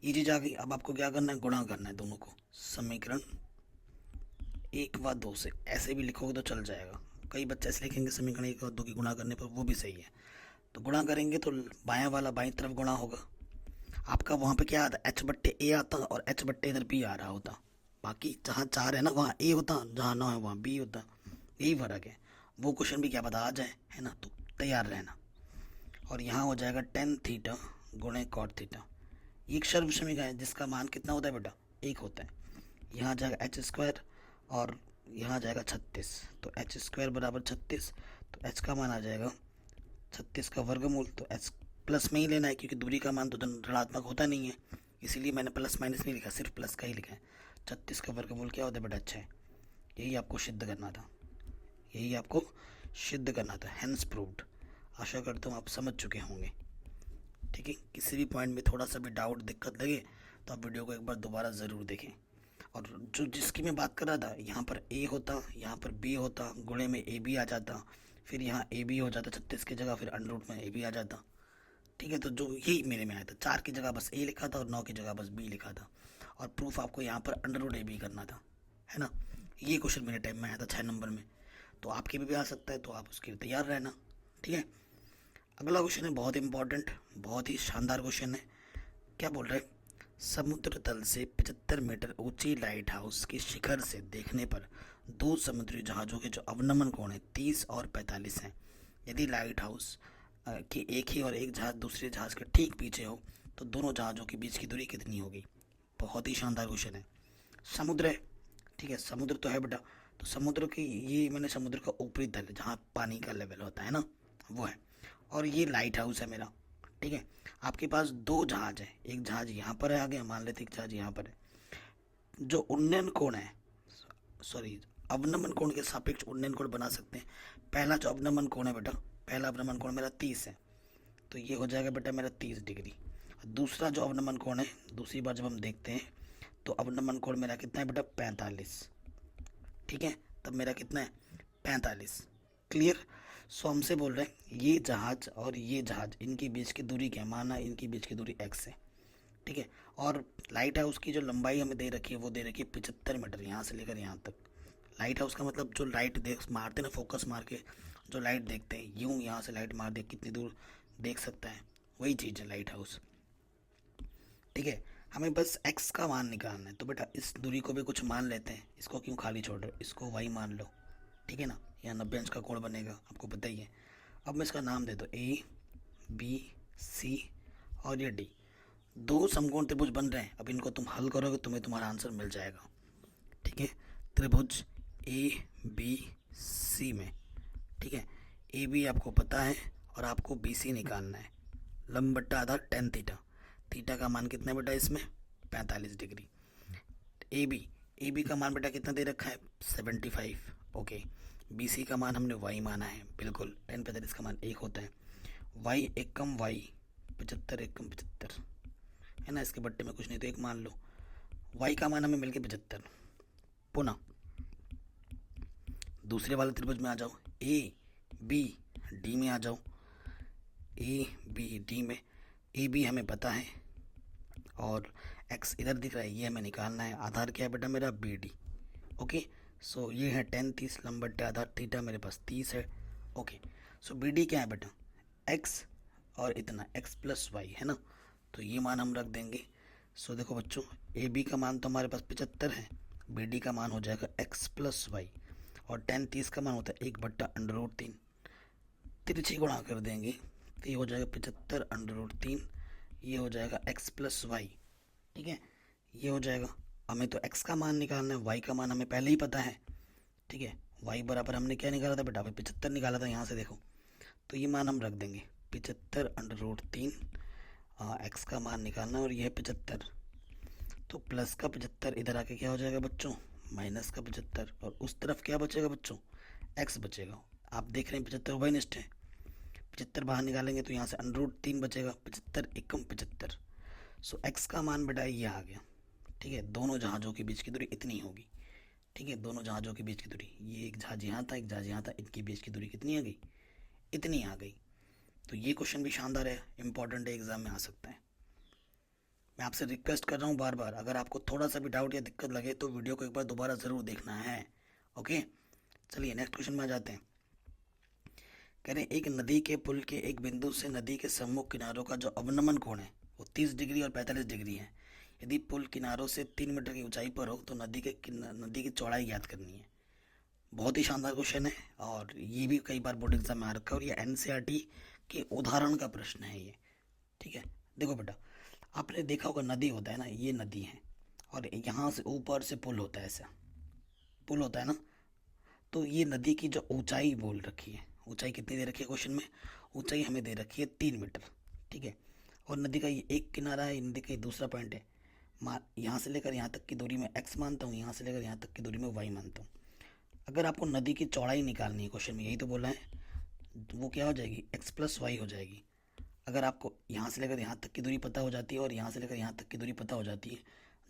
A: ये चीज़ आ गई। अब आपको क्या करना है, गुणा करना है दोनों को, समीकरण 1 व 2 से, ऐसे भी लिखोगे तो चल जाएगा। कई बच्चे ऐसे लिखेंगे समीकरण 1 और 2 की गुणा करने पर, वो भी सही है। तो गुणा करेंगे तो बायां वाला बाईं तरफ गुणा होगा, आपका वहाँ पे क्या आता है एच बट्टे ए आता और एच बट्टे इधर बी आ रहा होता, बाकी जहाँ 4 है ना वहाँ ए होता, जहाँ 9 है वहाँ बी होता, यही फर्क है। वो क्वेश्चन भी क्या पता आ जाए, है ना, तो तैयार रहना। और यहाँ हो जाएगा टेन थीटा गुणे कॉट थीटा, एक सर्व समीकरण है जिसका मान कितना होता है बेटा 1 होता है। यहाँ जाएगा एच स्क्वायर और यहाँ जाएगा 36, तो एच स्क्वायर बराबर 36, तो एच का मान आ जाएगा 36 का वर्गमूल, तो एच प्लस में ही लेना है क्योंकि दूरी का मान तो ऋणात्मक होता नहीं है, इसीलिए मैंने प्लस माइनस नहीं लिखा, सिर्फ प्लस का ही लिखा है। 36 का वर्गमूल क्या होता है बेटा 6, यही आपको सिद्ध करना था, यही आपको सिद्ध करना था, हेंस प्रूव्ड। आशा करता हूँ आप समझ चुके होंगे, ठीक है। किसी भी पॉइंट में थोड़ा सा भी डाउट दिक्कत लगे तो आप वीडियो को एक बार दोबारा ज़रूर देखें। और जो जिसकी मैं बात कर रहा था, यहाँ पर ए होता, यहाँ पर बी होता, गुणे में ए बी आ जाता, फिर यहाँ ए बी हो जाता 36 की जगह, फिर अंडर रूट में ए बी आ जाता, ठीक है। तो जो यही मेरे में आया था, 4 की जगह बस ए लिखा था और 9 की जगह बस बी लिखा था, और प्रूफ आपको यहाँ पर अंडर रूट ए बी करना था, है ना। ये क्वेश्चन मेरे टाइम में आया था 6 नंबर में, तो आपके भी आ सकता है, तो आप उसके लिए तैयार रहना, ठीक है। अगला क्वेश्चन है बहुत इंपॉर्टेंट, बहुत ही शानदार क्वेश्चन है। क्या बोल रहे हैं, समुद्र तल से 75 मीटर ऊंची लाइट हाउस के शिखर से देखने पर दो समुद्री जहाज़ों के जो अवनमन कोण है 30 और 45 हैं। यदि लाइट हाउस के एक ही और एक जहाज़ दूसरे जहाज़ के ठीक पीछे हो तो दोनों जहाज़ों के बीच की दूरी कितनी होगी। बहुत ही शानदार क्वेश्चन है। समुद्र है, ठीक है, समुद्र तो है बेटा, तो समुद्र की ये मैंने समुद्र का ऊपरी तल जहाँ पानी का लेवल होता है ना, वो है, और ये लाइट हाउस है मेरा, ठीक है। आपके पास दो जहाज है, एक जहाज यहाँ पर है आगे, मान लेते एक जहाज यहाँ पर है। जो उन्नयन कोण है, सॉरी अवनमन कोण के सापेक्ष उन्नयन कोण बना सकते हैं। पहला जो अवनमन कोण है बेटा, पहला अवनमन कोण मेरा 30 है, तो ये हो जाएगा बेटा मेरा 30 डिग्री। दूसरा जो अवनमन कोण है, दूसरी बार जब हम देखते हैं तो अवनमन कोण मेरा कितना है बेटा 45, ठीक है। तब मेरा कितना है 45, क्लियर। सो हमसे बोल रहे हैं ये जहाज और ये जहाज इनके बीच की दूरी क्या, माना इनके बीच की दूरी x है, ठीक है। और लाइट हाउस की जो लंबाई हमें दे रखी है वो दे रखी है 75 मीटर, यहाँ से लेकर यहाँ तक। लाइट हाउस का मतलब जो लाइट देख मारते ना, फोकस मार के जो लाइट देखते हैं, यूँ यहाँ से लाइट मार दे कितनी दूर देख सकता है, वही चीज़ है लाइट हाउस, ठीक है। हमें बस x का मान निकालना है, तो बेटा इस दूरी को भी कुछ मान लेते हैं, इसको क्यों खाली छोड़ रहे हो, इसको y मान लो, ठीक है ना। यहाँ 90 अंश का कोण बनेगा, आपको पता ही है। अब मैं इसका नाम दे दो A B C और ये D, दो समकोण त्रिभुज बन रहे हैं। अब इनको तुम हल करोगे तुम्हें तुम्हारा आंसर मिल जाएगा, ठीक है। त्रिभुज A B C में, ठीक है, A B आपको पता है और आपको B C निकालना है। लंब बट्टा आधार टेन थीटा, थीटा का मान कितना बेटा इसमें 45 डिग्री। ए बी का मान बेटा कितना दे रखा है 75, ओके। बी सी का मान हमने y माना है, बिल्कुल 10 45 का मान 1 होता है। y एक कम y 75 एक कम 75 है ना, इसके बट्टे में कुछ नहीं तो एक मान लो। y का मान हमें मिल गया 75। पुनः दूसरे वाले त्रिभुज में आ जाओ, ए बी डी में आ जाओ। ए बी डी में ए बी हमें पता है और x इधर दिख रहा है, ये हमें निकालना है। आधार क्या है बेटा मेरा बी डी, ओके। सो ये है 10 30 लंब बट्टे आधार थीटा मेरे पास 30 है, ओके। सो बी डी क्या है बेटा x और इतना x प्लस वाई है ना, तो ये मान हम रख देंगे। सो देखो बच्चों, ए बी का मान तो हमारे पास 75 है, बी डी का मान हो जाएगा x प्लस वाई, और 10 30 का मान होता है 1/√3। तिरछी गुणा कर देंगे तो ये हो जाएगा 75/√3, ये हो जाएगा x + y। ठीक है, ये हो जाएगा। हमें तो x का मान निकालना है, y का मान हमें पहले ही पता है। ठीक है, y बराबर हमने क्या निकाला था बेटा, 75 निकाला था यहाँ से देखो, तो ये मान हम रख देंगे 75/√3। x का मान निकालना और ये है 75, तो प्लस का 75 इधर आके क्या हो जाएगा बच्चों, माइनस का 75, और उस तरफ क्या बचेगा बच्चों, x बचेगा। आप देख रहे हैं 75 उभयनिष्ठ है, 75 बाहर निकालेंगे तो यहाँ से √3 बचेगा, 75 एकम 75। सो x का मान बेटा ये आ गया। ठीक है, दोनों जहाज़ों के बीच की दूरी इतनी होगी। ठीक है, दोनों जहाज़ों के बीच की दूरी, ये एक जहाज़ यहाँ था, एक जहाज़ यहाँ था, इनके बीच की दूरी कितनी आ गई, इतनी आ गई। तो ये क्वेश्चन भी शानदार है, इंपॉर्टेंट है, एग्जाम में आ सकता है। मैं आपसे रिक्वेस्ट कर रहा हूँ बार बार, अगर आपको थोड़ा सा भी डाउट या दिक्कत लगे तो वीडियो को एक बार दोबारा ज़रूर देखना है। ओके, चलिए नेक्स्ट क्वेश्चन में आ जाते हैं। कह रहे हैं एक नदी के पुल के एक बिंदु से नदी के सम्मुख किनारों का जो अवनमन कोण है वो 30 डिग्री और 45 डिग्री है। यदि पुल किनारों से 3 मीटर की ऊंचाई पर हो तो नदी की चौड़ाई ज्ञात करनी है। बहुत ही शानदार क्वेश्चन है और ये भी कई बार बोर्ड एग्जाम में आ रखा है और ये एनसीईआरटी के उदाहरण का प्रश्न है ये। ठीक है, देखो बेटा, आपने देखा होगा नदी होता है ना, ये नदी है और यहाँ से ऊपर से पुल होता है, ऐसा पुल होता है ना। तो ये नदी की जो ऊंचाई बोल रखी है, ऊंचाई कितनी दे रखी है क्वेश्चन में, ऊंचाई हमें दे रखी है 3 मीटर। ठीक है, और नदी का ये एक किनारा है, नदी का दूसरा पॉइंट है। यहाँ से लेकर यहाँ तक की दूरी में x मानता हूँ, यहाँ से लेकर यहाँ तक की दूरी में y मानता हूँ। अगर आपको नदी की चौड़ाई निकालनी है, क्वेश्चन में यही तो बोला है, वो क्या हो जाएगी, x + y हो जाएगी। अगर आपको यहाँ से लेकर यहाँ तक की दूरी पता हो जाती है और यहाँ से लेकर यहाँ तक की दूरी पता हो जाती है,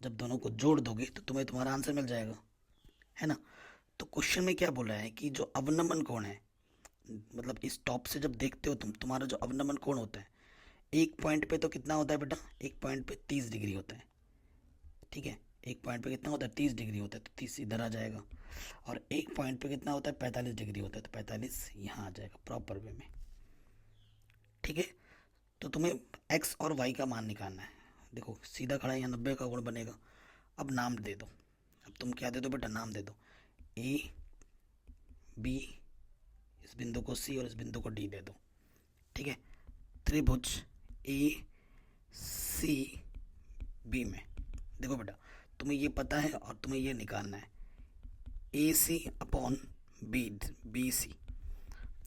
A: जब दोनों को जोड़ दोगे तो तुम्हें तुम्हारा आंसर मिल जाएगा, है ना। तो क्वेश्चन में क्या बोल रहा है कि जो अवनमन कोण है, मतलब इस टॉप से जब देखते हो तुम्हारा जो अवनमन कोण होता है, एक पॉइंट पे तो कितना होता है बेटा, एक पॉइंट पे 30 डिग्री होता है। ठीक है, एक पॉइंट पे कितना होता है, 30 डिग्री होता है, तो 30 इधर आ जाएगा। और एक पॉइंट पे कितना होता है, 45 डिग्री होता है, तो 45 यहाँ आ जाएगा प्रॉपर वे में। ठीक है, तो तुम्हें x और y का मान निकालना है। देखो सीधा खड़ा है, यहाँ 90 का गुण बनेगा। अब नाम दे दो, अब तुम क्या दे दो बेटा, नाम दे दो, a b, इस बिंदु को c और इस बिंदु को d दे दो। ठीक है, त्रिभुज a c b में देखो बेटा, तुम्हें ये पता है और तुम्हें ये निकालना है, AC/BC।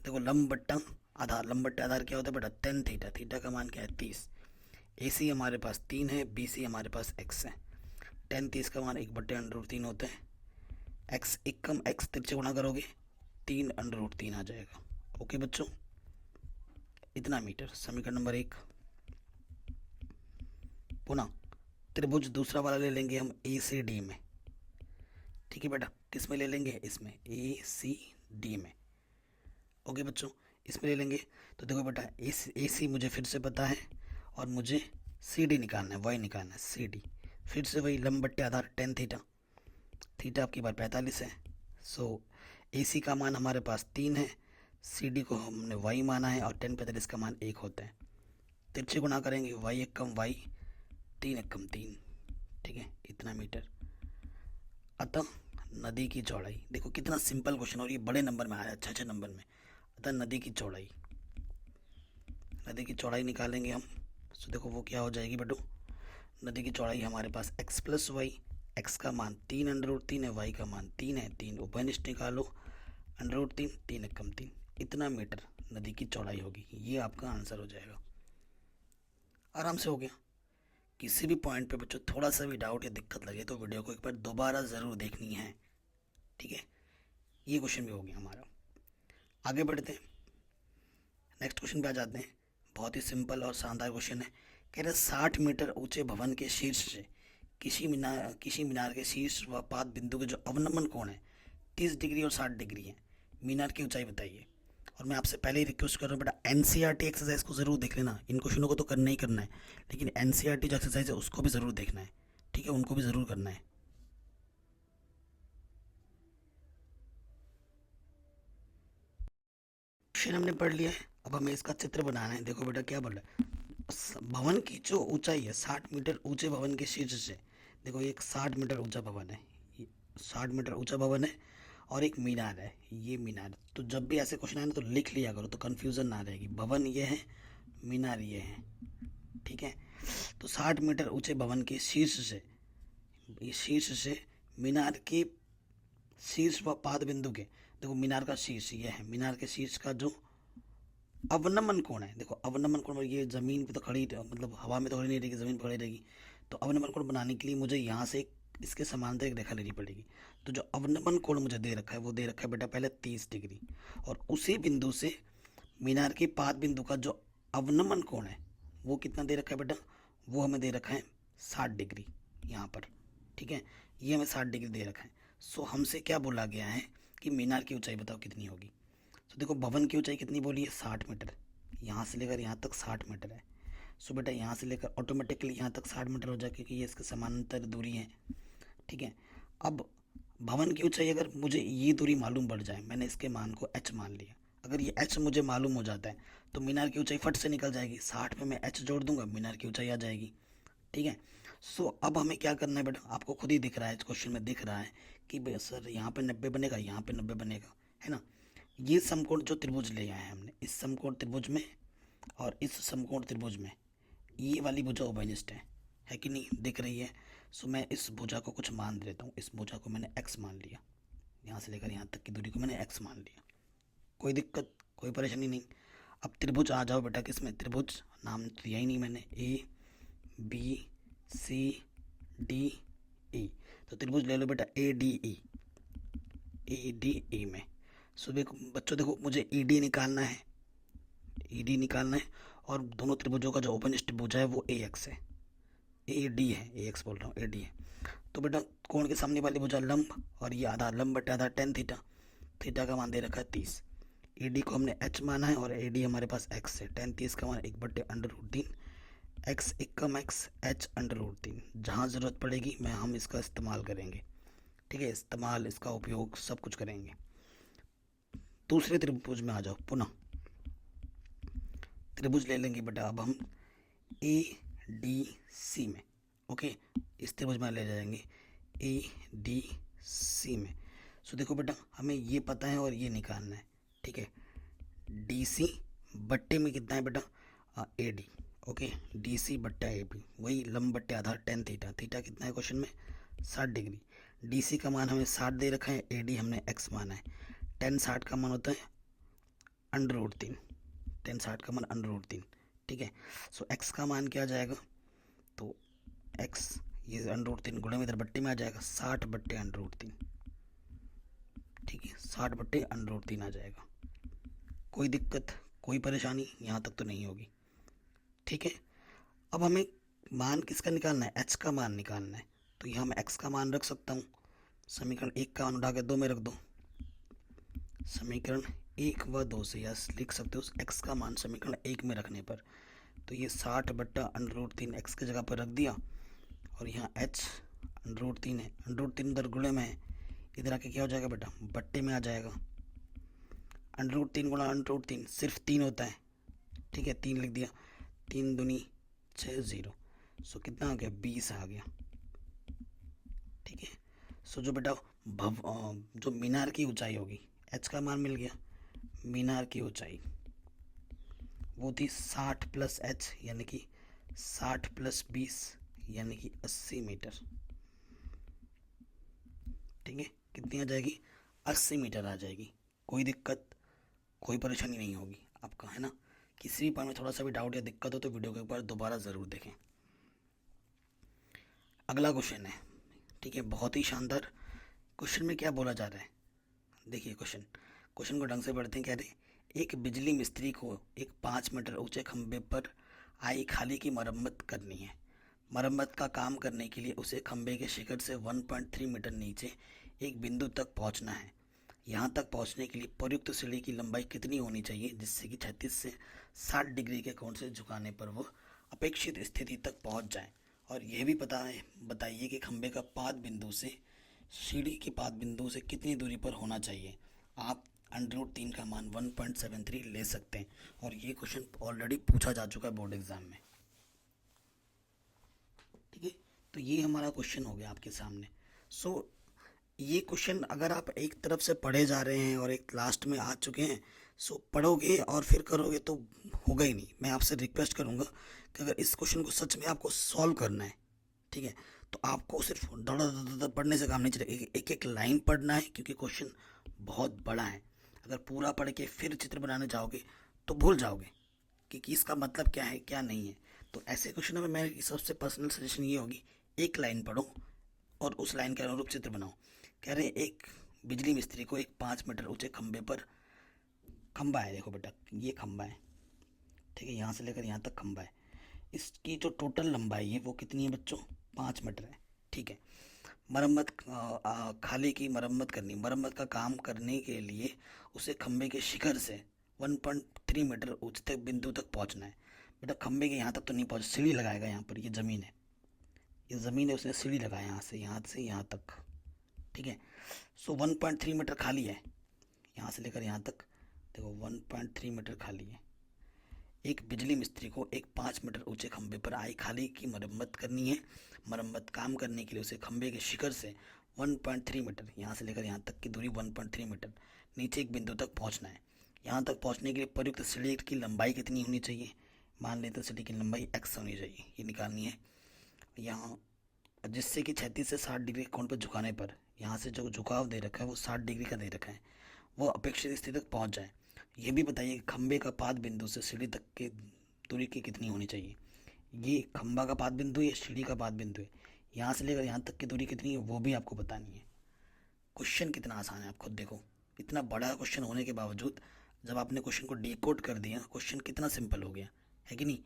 A: देखो लंब बट्टा आधार, लंब बट्टा आधार क्या होता है बेटा, tan थीटा, थीटा का मान क्या है 30। AC हमारे पास 3 है, BC हमारे पास x है। tan 30 का मान 1/√3 होता है। x एकम x तिरछे गुणा करोगे 3/√3 आ जाएगा। ओके बच्चों, इतना मीटर, समीकरण नंबर 1। पुनः त्रिभुज दूसरा वाला ले लेंगे हम A से D में। ठीक है बेटा, किस में ले लेंगे, इसमें ACD में। ओके बच्चों, इसमें ले लेंगे। तो देखो बेटा, AC मुझे फिर से पता है और मुझे CD निकालना है, Y निकालना है, CD। फिर से वही लंब बट्टे आधार tan थीटा, थीटा आपकी बार 45 है। सो AC का मान हमारे पास 3 है, CD को हमने Y माना है और tan 45 का मान 1 होता है। तिरछे गुणा करेंगे, y एकम y, 3 एकम 3। ठीक है, इतना मीटर। अतः नदी की चौड़ाई, देखो कितना सिंपल क्वेश्चन और ये बड़े नंबर में आया, अच्छे नंबर में। अतः नदी की चौड़ाई, नदी की चौड़ाई निकालेंगे हम। तो देखो वो क्या हो जाएगी बेटो, नदी की चौड़ाई हमारे पास x + y, x का मान 3/√3 है, y का मान 3 है, 3 उभयनिष्ठ निकालो, √3, 3 एकम 3, इतना मीटर नदी की चौड़ाई होगी। ये आपका आंसर हो जाएगा, आराम से हो गया। किसी भी पॉइंट पे बच्चों थोड़ा सा भी डाउट या दिक्कत लगे तो वीडियो को एक बार दोबारा ज़रूर देखनी है। ठीक है, ये क्वेश्चन भी हो गया हमारा। आगे बढ़ते हैं, नेक्स्ट क्वेश्चन पे आ जाते हैं। बहुत ही सिंपल और शानदार क्वेश्चन है। कह रहे 60 मीटर ऊंचे भवन के शीर्ष से किसी मीनार के शीर्ष व पाद बिंदु के जो अवनमन कोण है 30 डिग्री और 60 डिग्री है। मीनार की ऊंचाई बताइए। और मैं आपसे पहले ही रिक्वेस्ट कर रहा हूँ बेटा, एनसीईआरटी एक्सरसाइज को ज़रूर देख लेना। इन क्वेश्चनों को तो करना ही करना है, लेकिन एनसीईआरटी जो एक्सरसाइज है उसको भी ज़रूर देखना है। ठीक है, उनको भी ज़रूर करना है। क्वेश्चन हमने पढ़ लिया है, अब हमें इसका चित्र बनाना है। देखो बेटा क्या बोल रहा है, भवन की जो ऊंचाई है 60 मीटर ऊंचे भवन के शीर्ष से, देखो ये एक 60 मीटर ऊंचा भवन है, 60 मीटर ऊंचा भवन है और एक मीनार है, ये मीनार। तो जब भी ऐसे क्वेश्चन आए ना तो लिख लिया करो तो कन्फ्यूज़न ना रहेगी। भवन ये है, मीनार ये है, ठीक है। तो 60 मीटर ऊंचे भवन के शीर्ष से, ये शीर्ष से मीनार के शीर्ष व पाद बिंदु के, देखो मीनार का शीर्ष ये है, मीनार के शीर्ष का जो अवनमन कोण है, देखो अवनमन कोण, ये ज़मीन पे तो खड़ी, मतलब हवा में तो खड़ी नहीं रहेगी, ज़मीन पर खड़ी रहेगी। तो अवनमन कोण बनाने के लिए मुझे यहाँ से इसके समांतर एक रेखा लेनी पड़ेगी। तो जो अवनमन कोण मुझे दे रखा है वो दे रखा है बेटा पहले 30 डिग्री, और उसी बिंदु से मीनार के पाद बिंदु का जो अवनमन कोण है वो कितना दे रखा है बेटा, वो हमें दे रखा है 60 डिग्री यहाँ पर, ठीक है। ये हमें 60 डिग्री दे रखा है। सो हमसे क्या बोला गया है कि मीनार की ऊंचाई बताओ कितनी होगी। तो देखो भवन की ऊंचाई कितनी बोली है, 60 मीटर, यहाँ से लेकर यहाँ तक 60 मीटर है। सो बेटा यहाँ से लेकर ऑटोमेटिकली यहाँ तक 60 मीटर हो जाए, क्योंकि ये इसके समानांतर दूरी है, ठीक है। अब भवन की ऊंचाई अगर मुझे ये दूरी मालूम पड़ जाए, मैंने इसके मान को h मान लिया, अगर ये h मुझे मालूम हो जाता है तो मीनार की ऊंचाई फट से निकल जाएगी। 60 में मैं h जोड़ दूंगा, मीनार की ऊंचाई आ जाएगी, ठीक है। सो अब हमें क्या करना है बेटा, आपको खुद ही दिख रहा है, क्वेश्चन में दिख रहा है कि भाई सर यहाँ पे 90 बनेगा, यहाँ पे 90 बनेगा, है ना। ये समकोण जो त्रिभुज ले आए हैं हमने, इस समकोण त्रिभुज में और इस समकोण त्रिभुज में ये वाली भुजा उभयनिष्ठ है कि नहीं, दिख रही है। सो मैं इस भुजा को कुछ मान देता हूँ, इस भुजा को मैंने x मान लिया, यहाँ से लेकर यहाँ तक की दूरी को मैंने x मान लिया, कोई दिक्कत कोई परेशानी नहीं। अब त्रिभुज आ जाओ बेटा, किसमें, त्रिभुज नाम दिया ही नहीं मैंने, ABCDE, तो त्रिभुज ले लो बेटा ADE, ADE में। सो देखो बच्चों, देखो मुझे ED निकालना है, ED निकालना है, और दोनों त्रिभुजों का जो उपनिष्ठ भुजा है वो AX है, AD है, AX बोल रहा हूँ, AD है। तो बेटा कोण के सामने वाली भुजा लंब, और ये आधा लंब बटे आधा tan थीटा, थीटा का मान दे रखा है 30, AD को हमने h माना है और AD हमारे पास x है, tan 30 का मान 1/√3, x एकम x h √3, जहाँ ज़रूरत पड़ेगी मैं हम इसका इस्तेमाल करेंगे, ठीक है, इस्तेमाल इसका उपयोग सब कुछ करेंगे। दूसरे त्रिभुज में आ जाओ, पुनः त्रिभुज ले लेंगे बेटा अब हम ADC में, ओके, इस त्रिभुज में ले जाएंगे ADC में। सो देखो बेटा हमें ये पता है और ये निकालना है, ठीक है। DC बट्टे में कितना है बेटा, AD, ओके, DC बट्टा AB, वही लंब बट्टे आधार tan थीटा, थीटा कितना है क्वेश्चन में 60 डिग्री। DC का मान हमें 60 दे रखा है, AD हमने x माना है, tan 60 का मान होता है √3, tan 60 का मान √3, ठीक है। सो x का मान क्या आ जाएगा, तो x ये √3 गुणे में इधर बट्टे में आ जाएगा, 60/√3, ठीक है, 60/√3 आ जाएगा। कोई दिक्कत कोई परेशानी यहाँ तक तो नहीं होगी, ठीक है। अब हमें मान किसका निकालना है, h का मान निकालना है। तो यहाँ मैं x का मान रख सकता हूँ, समीकरण 1 का मान उठा के 2 में रख दो, समीकरण 1 व 2 से, या लिख सकते हो x का मान समीकरण 1 में रखने पर। तो ये 60/√3 x की जगह पर रख दिया, और यहाँ h √3 है, √3 इधर गुणे में है, इधर आके क्या हो जाएगा बेटा, बट्टे में आ जाएगा। √3 गुणा √3 सिर्फ 3 होता है, ठीक है, 3 लिख दिया, 3 दूनी 6 0, सो कितना आ गया 20 आ गया, ठीक है। सो जो बेटा जो मीनार की ऊंचाई होगी, h का मान मिल गया, मीनार की ऊंचाई वो थी 60 + h यानी कि 60 + 20 यानी कि 80 मीटर, ठीक है। कितनी आ जाएगी, 80 मीटर आ जाएगी। कोई दिक्कत कोई परेशानी नहीं होगी आपका, है ना। किसी भी पॉइंट में थोड़ा सा भी डाउट या दिक्कत हो तो वीडियो को एक बार दोबारा ज़रूर देखें। अगला क्वेश्चन है, ठीक है, बहुत ही शानदार क्वेश्चन में क्या बोला जा रहा है, देखिए क्वेश्चन को ढंग से पढ़ते हैं। कह रहे एक बिजली मिस्त्री को एक 5 मीटर ऊंचे खंभे पर आई खाली की मरम्मत करनी है। मरम्मत का काम करने के लिए उसे खंभे के शिखर से 1.3 मीटर नीचे एक बिंदु तक पहुंचना है। यहाँ तक पहुंचने के लिए प्रयुक्त सीढ़ी की लंबाई कितनी होनी चाहिए जिससे कि 36 से 60 डिग्री के कोण से झुकाने पर वो अपेक्षित स्थिति तक पहुंच जाए। और यह भी पता है बताइए कि खंभे का पाद बिंदु से सीढ़ी के पाद बिंदु से कितनी दूरी पर होना चाहिए। आप √3 का मान 1.73 ले सकते हैं, और ये क्वेश्चन ऑलरेडी पूछा जा चुका है बोर्ड एग्जाम में, ठीक है। तो ये हमारा क्वेश्चन हो गया आपके सामने। सो ये क्वेश्चन अगर आप एक तरफ से पढ़े जा रहे हैं और एक लास्ट में आ चुके हैं, सो पढ़ोगे और फिर करोगे तो होगा ही नहीं। मैं आपसे रिक्वेस्ट करूंगा कि अगर इस क्वेश्चन को सच में आपको सॉल्व करना है, ठीक है, तो आपको सिर्फ दौड़ा दौड़ा पढ़ने से काम नहीं चलेगा, एक एक लाइन पढ़ना है, क्योंकि क्वेश्चन बहुत बड़ा है। अगर पूरा पढ़ के फिर चित्र बनाने जाओगे तो भूल जाओगे कि इसका मतलब क्या है क्या नहीं है। तो ऐसे क्वेश्चन में मेरी सबसे पर्सनल सजेशन ये होगी, एक लाइन पढ़ो और उस लाइन के अनुरूप चित्र बनाओ। कह रहे हैं एक बिजली मिस्त्री को एक 5 मीटर ऊंचे खंबे पर, खंबा है, देखो बेटा ये खंबा है, ठीक है, यहाँ से लेकर यहाँ तक खंबा है। इसकी जो टोटल लंबाई है वो कितनी है बच्चों, 5 मीटर है, ठीक है। मरम्मत खाली की मरम्मत करनी, मरम्मत का काम करने के लिए उसे खंबे के शिखर से 1.3 मीटर उच्चतम बिंदु तक पहुंचना है। बेटा खंबे के यहाँ तक तो नहीं पहुंच, सीढ़ी लगाएगा यहाँ पर, ये ज़मीन है, ये ज़मीन है, उसने सीढ़ी लगाया यहाँ से यहाँ तक, ठीक है। सो 1.3 मीटर खाली है यहाँ से लेकर यहाँ तक, देखो 1.3 मीटर खाली है। एक बिजली मिस्त्री को एक 5 मीटर ऊंचे खंबे पर आई खाली की मरम्मत करनी है। मरम्मत काम करने के लिए उसे खंबे के शिखर से 1.3 मीटर, यहाँ से लेकर यहाँ तक की दूरी 1.3 मीटर नीचे एक बिंदु तक पहुँचना है। यहाँ तक पहुँचने के लिए प्रयुक्त सीढ़ी की लंबाई कितनी होनी चाहिए, मान लेते हैं सीढ़ी की लंबाई x होनी चाहिए, ये निकालनी है। यहाँ जिससे कि 36 से 60 डिग्री कोण पर झुकाने पर यहाँ से जो झुकाव दे रखा है वो 60 डिग्री का दे रखा है, वो अपेक्षित स्थिति तक पहुँच जाए। ये भी बताइए खंबे का पाद बिंदु से सीढ़ी तक की दूरी की कितनी होनी चाहिए। ये खंबा का पाद बिंदु है, सीढ़ी का पाद बिंदु है, यहाँ से लेकर यहाँ तक की दूरी कितनी है वो भी आपको बतानी है। क्वेश्चन कितना आसान है आप खुद देखो, इतना बड़ा क्वेश्चन होने के बावजूद जब आपने क्वेश्चन को डिकोड कर दिया, क्वेश्चन कितना सिंपल हो गया है कि नहीं।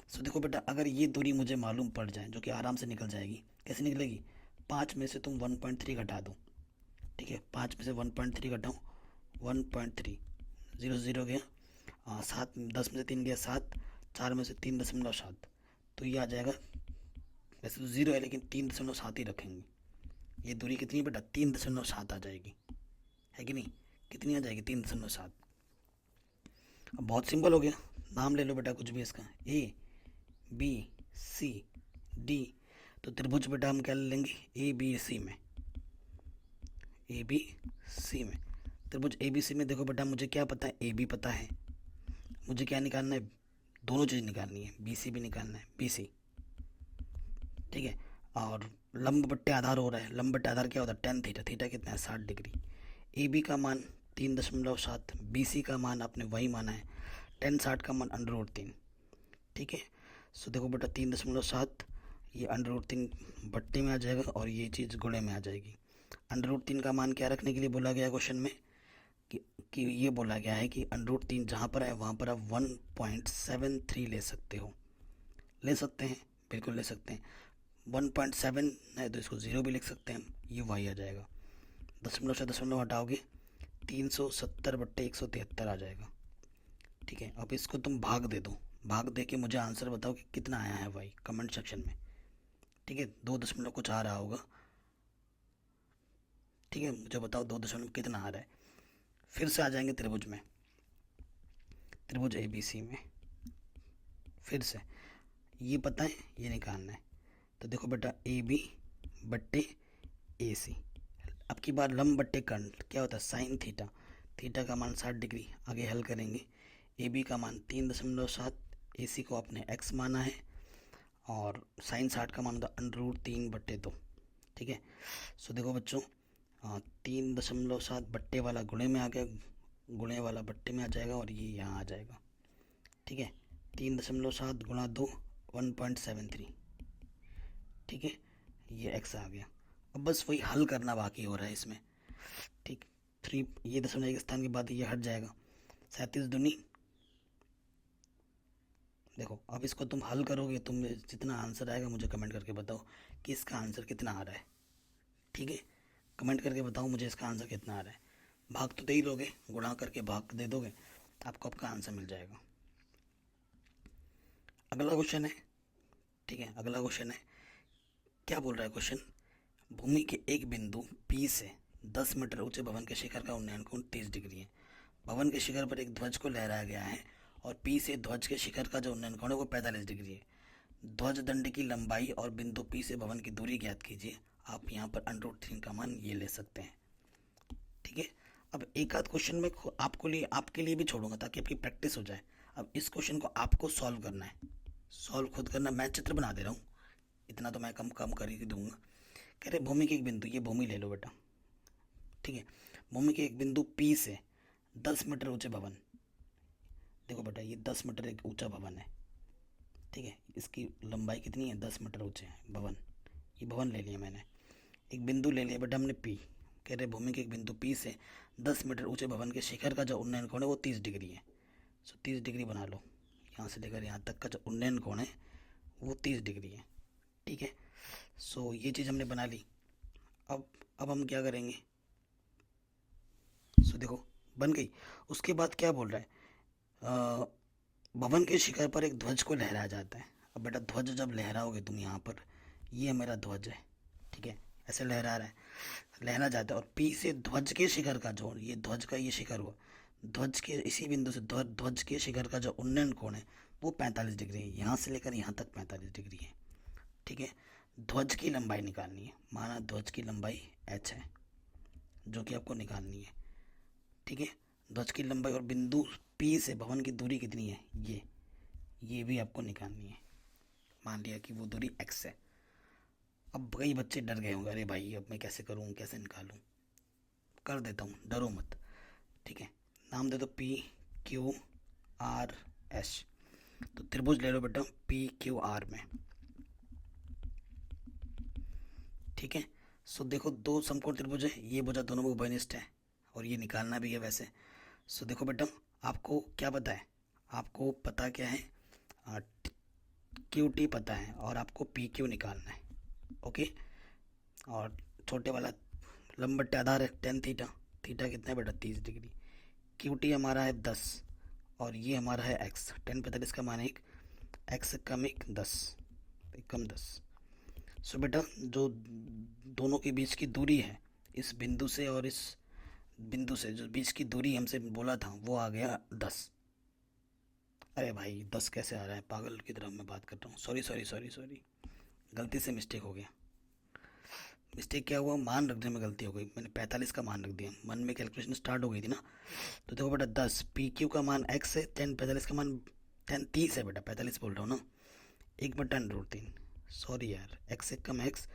A: सो देखो बेटा, अगर ये दूरी मुझे मालूम पड़ जाए, जो कि आराम से निकल जाएगी, कैसे निकलेगी, 5 में से तुम 1.3 घटा दो, ठीक है, 5 में से 1.3 घटाओ, 1.3, 0 0 गया, 7, 10 में से 3 गया 7, 4 में से 3.7, तो ये आ जाएगा, वैसे तो 0 है लेकिन 3.7 ही रखेंगे। ये दूरी कितनी है बेटा, 3.7 आ जाएगी, है कि नहीं, कितनी आ जाएगी, 3.7। अब बहुत सिंपल हो गया, नाम ले लो बेटा कुछ भी इसका, ABCD, तो त्रिभुज बेटा हम क्या ले लेंगे, ABC में, ABC में, त्रिभुज ABC में देखो बेटा मुझे क्या पता है, AB पता है, मुझे क्या निकालना है, दोनों चीज़ निकालनी है, BC भी निकालना है, BC, ठीक है। और लंब बट्टे आधार हो रहा है, लंब बट्टे आधार क्या होता है, tan थीटा, थीटा कितना है 60 डिग्री, AB का मान 3.7, BC का मान आपने वही माना है, tan 60 का मान √3, ठीक है। सो देखो बेटा 3.7 ये √3 बट्टे में आ जाएगा और ये चीज़ गुणे में आ जाएगी। √3 का मान क्या रखने के लिए बोला गया क्वेश्चन में, कि ये बोला गया है कि √3 जहाँ पर है वहाँ पर आप 1.73 ले सकते हो, ले सकते हैं, बिल्कुल ले सकते हैं। 1.7 है तो इसको 0 भी लिख सकते हैं हम, ये वही आ जाएगा, दशमलव से दशमलव हटाओगे 370/173 आ जाएगा, ठीक है। अब इसको तुम भाग दे दो, भाग दे के मुझे आंसर बताओ कि कितना आया है भाई, कमेंट सेक्शन में, ठीक है। 2 दशमलव कुछ आ रहा होगा, ठीक है, मुझे बताओ 2 दशमलव कितना आ रहा है। फिर से आ जाएंगे त्रिभुज में, त्रिभुज ABC में, फिर से ये पता है ये निकालना है, तो देखो बेटा AB/AC, अब की बार लंब बट्टे कर्ण क्या होता है, साइन थीटा, थीटा का मान 60 डिग्री, आगे हल करेंगे। AB का मान 3.7, AC को आपने x माना है, और साइन 60 का मान होता है √3/2, ठीक है। सो देखो बच्चों 3.7 बट्टे वाला गुणे में आ गया, गुणे वाला बट्टे में आ जाएगा और ये यहाँ आ जाएगा, ठीक है। 3.7 गुणा 2 1.73, ठीक है, ये x आ गया। अब बस वही हल करना बाकी हो रहा है इसमें, ठीक, 3 ये दशमलव एक स्थान के बाद ये हट जाएगा, 37 दूनी, देखो अब इसको तुम हल करोगे, तुम जितना आंसर आएगा मुझे कमेंट करके बताओ कि इसका आंसर कितना आ रहा है, ठीक है, कमेंट करके बताओ मुझे इसका आंसर कितना आ रहा है। भाग तो दे ही दोगे, गुणा करके भाग दे दोगे, आपको आपका आंसर मिल जाएगा। अगला क्वेश्चन है, ठीक है, अगला क्वेश्चन है, क्या बोल रहा है क्वेश्चन, भूमि के एक बिंदु P से 10 मीटर ऊंचे भवन के शिखर का उन्नयन कोण 30 डिग्री है। भवन के शिखर पर एक ध्वज को लहराया गया है और P से ध्वज के शिखर का जो उन्नयन कोण है वो 45 डिग्री है। ध्वज दंड की लंबाई और बिंदु P से भवन की दूरी ज्ञात कीजिए। आप यहाँ पर √3 का मान ये ले सकते हैं। ठीक है, अब एक आध क्वेश्चन में आपके लिए भी छोड़ूंगा ताकि आपकी प्रैक्टिस हो जाए। अब इस क्वेश्चन को आपको सॉल्व करना है, सॉल्व खुद करना। मैं चित्र बना दे रहा हूँ, इतना तो मैं कम कम कर ही दूंगा। कह रहे भूमि के एक बिंदु, ये भूमि ले लो बेटा। ठीक है, भूमि के एक बिंदु P से 10 मीटर ऊंचे भवन, देखो बेटा ये 10 मीटर एक ऊंचा भवन है। ठीक है, इसकी लंबाई कितनी है, 10 मीटर ऊंचे है भवन। ये भवन ले लिया मैंने, एक बिंदु ले लिया बेटा हमने P। कह रहे भूमि के एक बिंदु P से 10 मीटर ऊंचे भवन के शिखर का जो उन्नयन कोण है वो 30 डिग्री है। सो 30 डिग्री बना लो, यहाँ से लेकर यहाँ तक का जो उन्नयन कोण है वो 30 डिग्री है। ठीक है, सो ये चीज़ हमने बना ली। अब हम क्या करेंगे, सो देखो बन गई। उसके बाद क्या बोल रहा है, भवन के शिखर पर एक ध्वज को लहराया जाता है। अब बेटा ध्वज जब लहराओगे तुम यहाँ पर, ये मेरा ध्वज है। ठीक है, ऐसे लहरा रहा है, लहरा जाता है। और P से ध्वज के शिखर का जो, ये ध्वज का ये शिखर हुआ, ध्वज के इसी बिंदु से ध्वज के शिखर का जो उन्नयन कोण है वो 45 डिग्री है। यहाँ से लेकर यहाँ तक 45 डिग्री है। ठीक है, ध्वज की लंबाई निकालनी है। माना ध्वज की लंबाई h है जो कि आपको निकालनी है। ठीक है, ध्वज की लंबाई और बिंदु P से भवन की दूरी कितनी है, ये भी आपको निकालनी है। मान लिया कि वो दूरी x है। अब कई बच्चे डर गए होंगे, अरे भाई अब मैं कैसे करूँ, कैसे निकालूँ। कर देता हूँ, डरो मत। ठीक है, नाम दे दो PQRS। तो त्रिभुज ले लो बेटा PQR में। ठीक है, सो देखो दो समकोण त्रिभुज है, ये भुजा दोनों में उभयनिष्ठ है और ये निकालना भी है वैसे। सो देखो बेटा आपको क्या पता है, आपको पता क्या है, QT पता है और आपको PQ निकालना है। ओके, और छोटे वाला लंबट्टे आधार है tan थीटा, थीटा कितना है बेटा 30 डिग्री। QT हमारा है 10 और ये हमारा है x। tan 45 का मान है 1, x कम 1 10, कम 10। सो बेटा जो दोनों के बीच की दूरी है, इस बिंदु से और इस बिंदु से जो बीच की दूरी हमसे बोला था वो आ गया 10। अरे भाई 10 कैसे आ रहा है, पागल की तरह मैं बात कर रहा हूँ। सॉरी, गलती से मिस्टेक हो गया। मिस्टेक क्या हुआ, मान रखने में गलती हो गई, मैंने 45 का मान रख दिया। मन में कैलकुलेशन स्टार्ट हो गई थी ना। तो देखो बेटा 10, PQ का मान x है, tan 45 का मान tan 30 है बेटा, 45 बोल रहा हूँ ना, 1/√3। सॉरी यार, x से कम x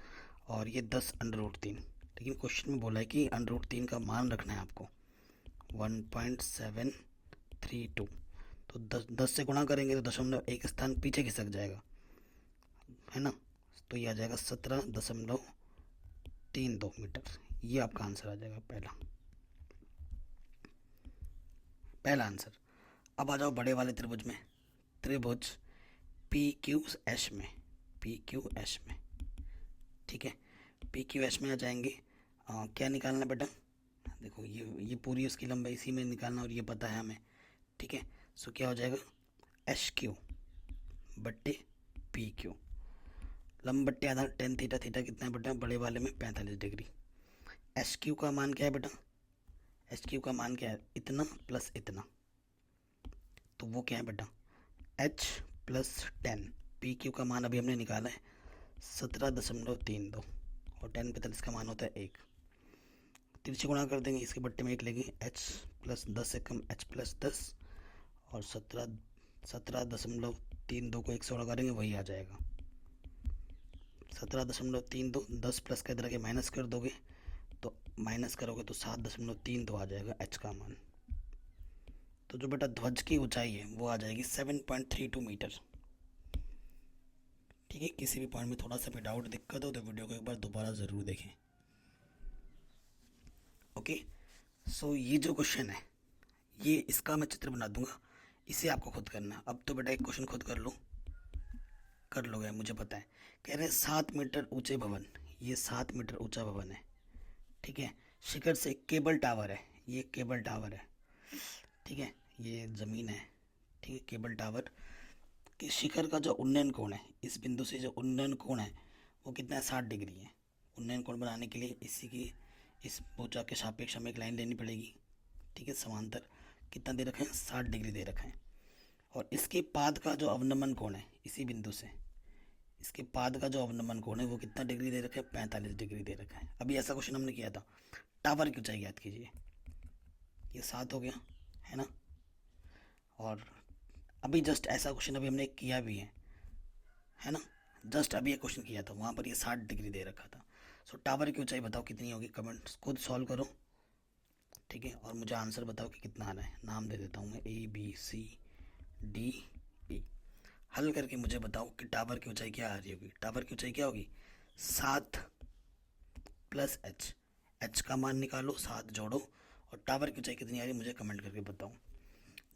A: और ये 10/√3। लेकिन क्वेश्चन में बोला है कि √3 का मान रखना है आपको 1.732। तो 10 से गुणा करेंगे तो दशमलव एक स्थान पीछे खिसक जाएगा, है ना। तो ये आ जाएगा 17.32 मीटर। ये आपका आंसर आ जाएगा, पहला आंसर। अब आ जाओ बड़े वाले त्रिभुज में, त्रिभुज PQS में, ठीक है, PQS में आ जाएंगे। क्या निकालना बेटा, देखो ये पूरी उसकी लंबाई इसी में निकालना और ये पता है हमें। ठीक है, सो क्या हो जाएगा HQ बट्टे PQ। लंबट्टे आधार tan थीटा, थीटा कितना है बेटा बड़े वाले में 45 डिग्री। HQ का मान क्या है बेटा, HQ का मान क्या है, इतना प्लस इतना, तो वो क्या है बेटा H प्लस 10। PQ का मान अभी हमने निकाला है 17.32 और tan 45 का मान होता है 1। तिरछे गुणा कर देंगे, इसके बट्टे में 1 लेंगे, H प्लस 10 से कम H प्लस 10 और 17.32 को 1 से गुणा करेंगे वही आ जाएगा 17.32। 10 प्लस का इधर के माइनस कर दोगे तो माइनस करोगे तो 7.32 आ जाएगा H का मान। तो जो बेटा ध्वज की ऊंचाई है वो आ जाएगी 7.32 मीटर। ठीक है, किसी भी पॉइंट में थोड़ा सा भी डाउट दिक्कत हो तो वीडियो को एक बार दोबारा ज़रूर देखें। ओके, सो ये जो क्वेश्चन है ये इसका मैं चित्र बना दूंगा, इसे आपको खुद करना। अब तो बेटा एक क्वेश्चन खुद कर लो, कर लोगे मुझे पता है। कह रहे हैं 7 मीटर ऊंचे भवन, ये 7 मीटर ऊंचा भवन है। ठीक है, शिखर से केबल टावर है, ये केबल टावर है। ठीक है, ये ज़मीन है। ठीक है, केबल टावर के शिखर का जो उन्नयन कोण है, इस बिंदु से जो उन्नयन कोण है वो कितना है 60 डिग्री है। उन्नयन कोण बनाने के लिए इस भुजा के सापेक्ष हमें एक लाइन लेनी पड़ेगी। ठीक है, समांतर कितना दे रखा है 60 डिग्री दे रखा है। और इसके पाद का जो अवनमन कोण है इसी बिंदु से, इसके बाद का जो अवनमन कोण है वो कितना डिग्री दे रखा है, 45 डिग्री दे रखा है। अभी ऐसा क्वेश्चन हमने किया था, टावर की ऊंचाई याद कीजिए, ये 7 हो गया है ना। और अभी जस्ट ऐसा क्वेश्चन अभी हमने किया भी है ना, जस्ट अभी एक क्वेश्चन किया था, वहाँ पर ये 60 डिग्री दे रखा था। सो टावर की ऊंचाई बताओ कितनी होगी, कमेंट खुद सॉल्व करो, ठीक है, और मुझे आंसर बताओ कि कितना आ रहा है। नाम दे देता हूँ मैं ABCDE। हल करके मुझे बताओ कि टावर की ऊंचाई क्या आ रही होगी। टावर की ऊंचाई क्या होगी, 7 प्लस एच का मान निकालो, 7 जोड़ो, और टावर की ऊंचाई कितनी आ रही है मुझे कमेंट करके बताओ।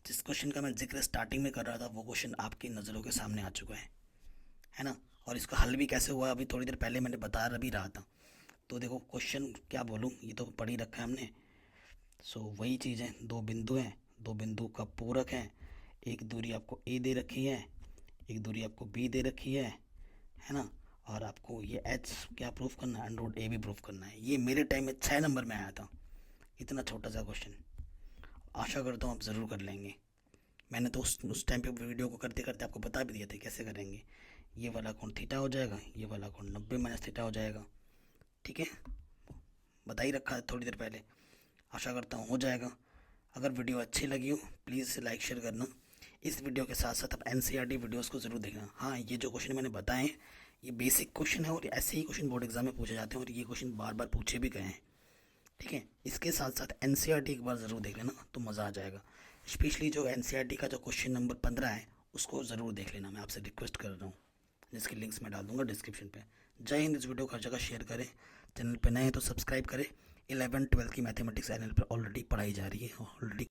A: जिस क्वेश्चन का मैं जिक्र स्टार्टिंग में कर रहा था वो क्वेश्चन आपकी नज़रों के सामने आ चुका है ना। और इसका हल भी कैसे हुआ अभी थोड़ी देर पहले मैंने बता भी रहा था। तो देखो क्वेश्चन क्या बोलूँ, ये तो पढ़ ही रखा है हमने। सो वही चीज़ है, दो बिंदु हैं, दो बिंदु का पूरक है, एक दूरी आपको ए दे रखी है, एक दूरी आपको बी दे रखी है ना। और आपको ये एच क्या प्रूफ करना है, अंडर रूट ए भी प्रूफ करना है। ये मेरे टाइम में 6 नंबर में आया था, इतना छोटा सा क्वेश्चन। आशा करता हूँ आप ज़रूर कर लेंगे। मैंने तो उस टाइम पे वीडियो को करते करते आपको बता भी दिया था कैसे करेंगे। ये वाला कोण थीटा हो जाएगा, ये वाला कोण 90 माइनस थीटा हो जाएगा, ठीक है, बता ही रखा है थोड़ी देर पहले। आशा करता हूँ हो जाएगा। अगर वीडियो अच्छी लगी हो प्लीज़ इसे लाइक शेयर करना। इस वीडियो के साथ साथ आप NCERT वीडियोस को ज़रूर देखना। हाँ, ये जो क्वेश्चन मैंने बताए हैं ये बेसिक क्वेश्चन है, और ऐसे ही क्वेश्चन बोर्ड एग्जाम में पूछे जाते हैं, और ये क्वेश्चन बार बार पूछे भी गए हैं, ठीक है। इसके साथ साथ NCERT एक बार ज़रूर देख लेना तो मज़ा आ जाएगा। स्पेशली जो NCERT का जो क्वेश्चन नंबर 15 है उसको ज़रूर देख लेना, मैं आपसे रिक्वेस्ट कर रहा हूँ, जिसकी लिंक्स मैं डाल दूंगा डिस्क्रिप्शन पे। जय हिंद। इस वीडियो को हर जगह शेयर करें, चैनल पे नए हैं तो सब्सक्राइब करें। 11 12 की मैथमेटिक्स चैनल पर ऑलरेडी पढ़ाई जा रही है, ऑलरेडी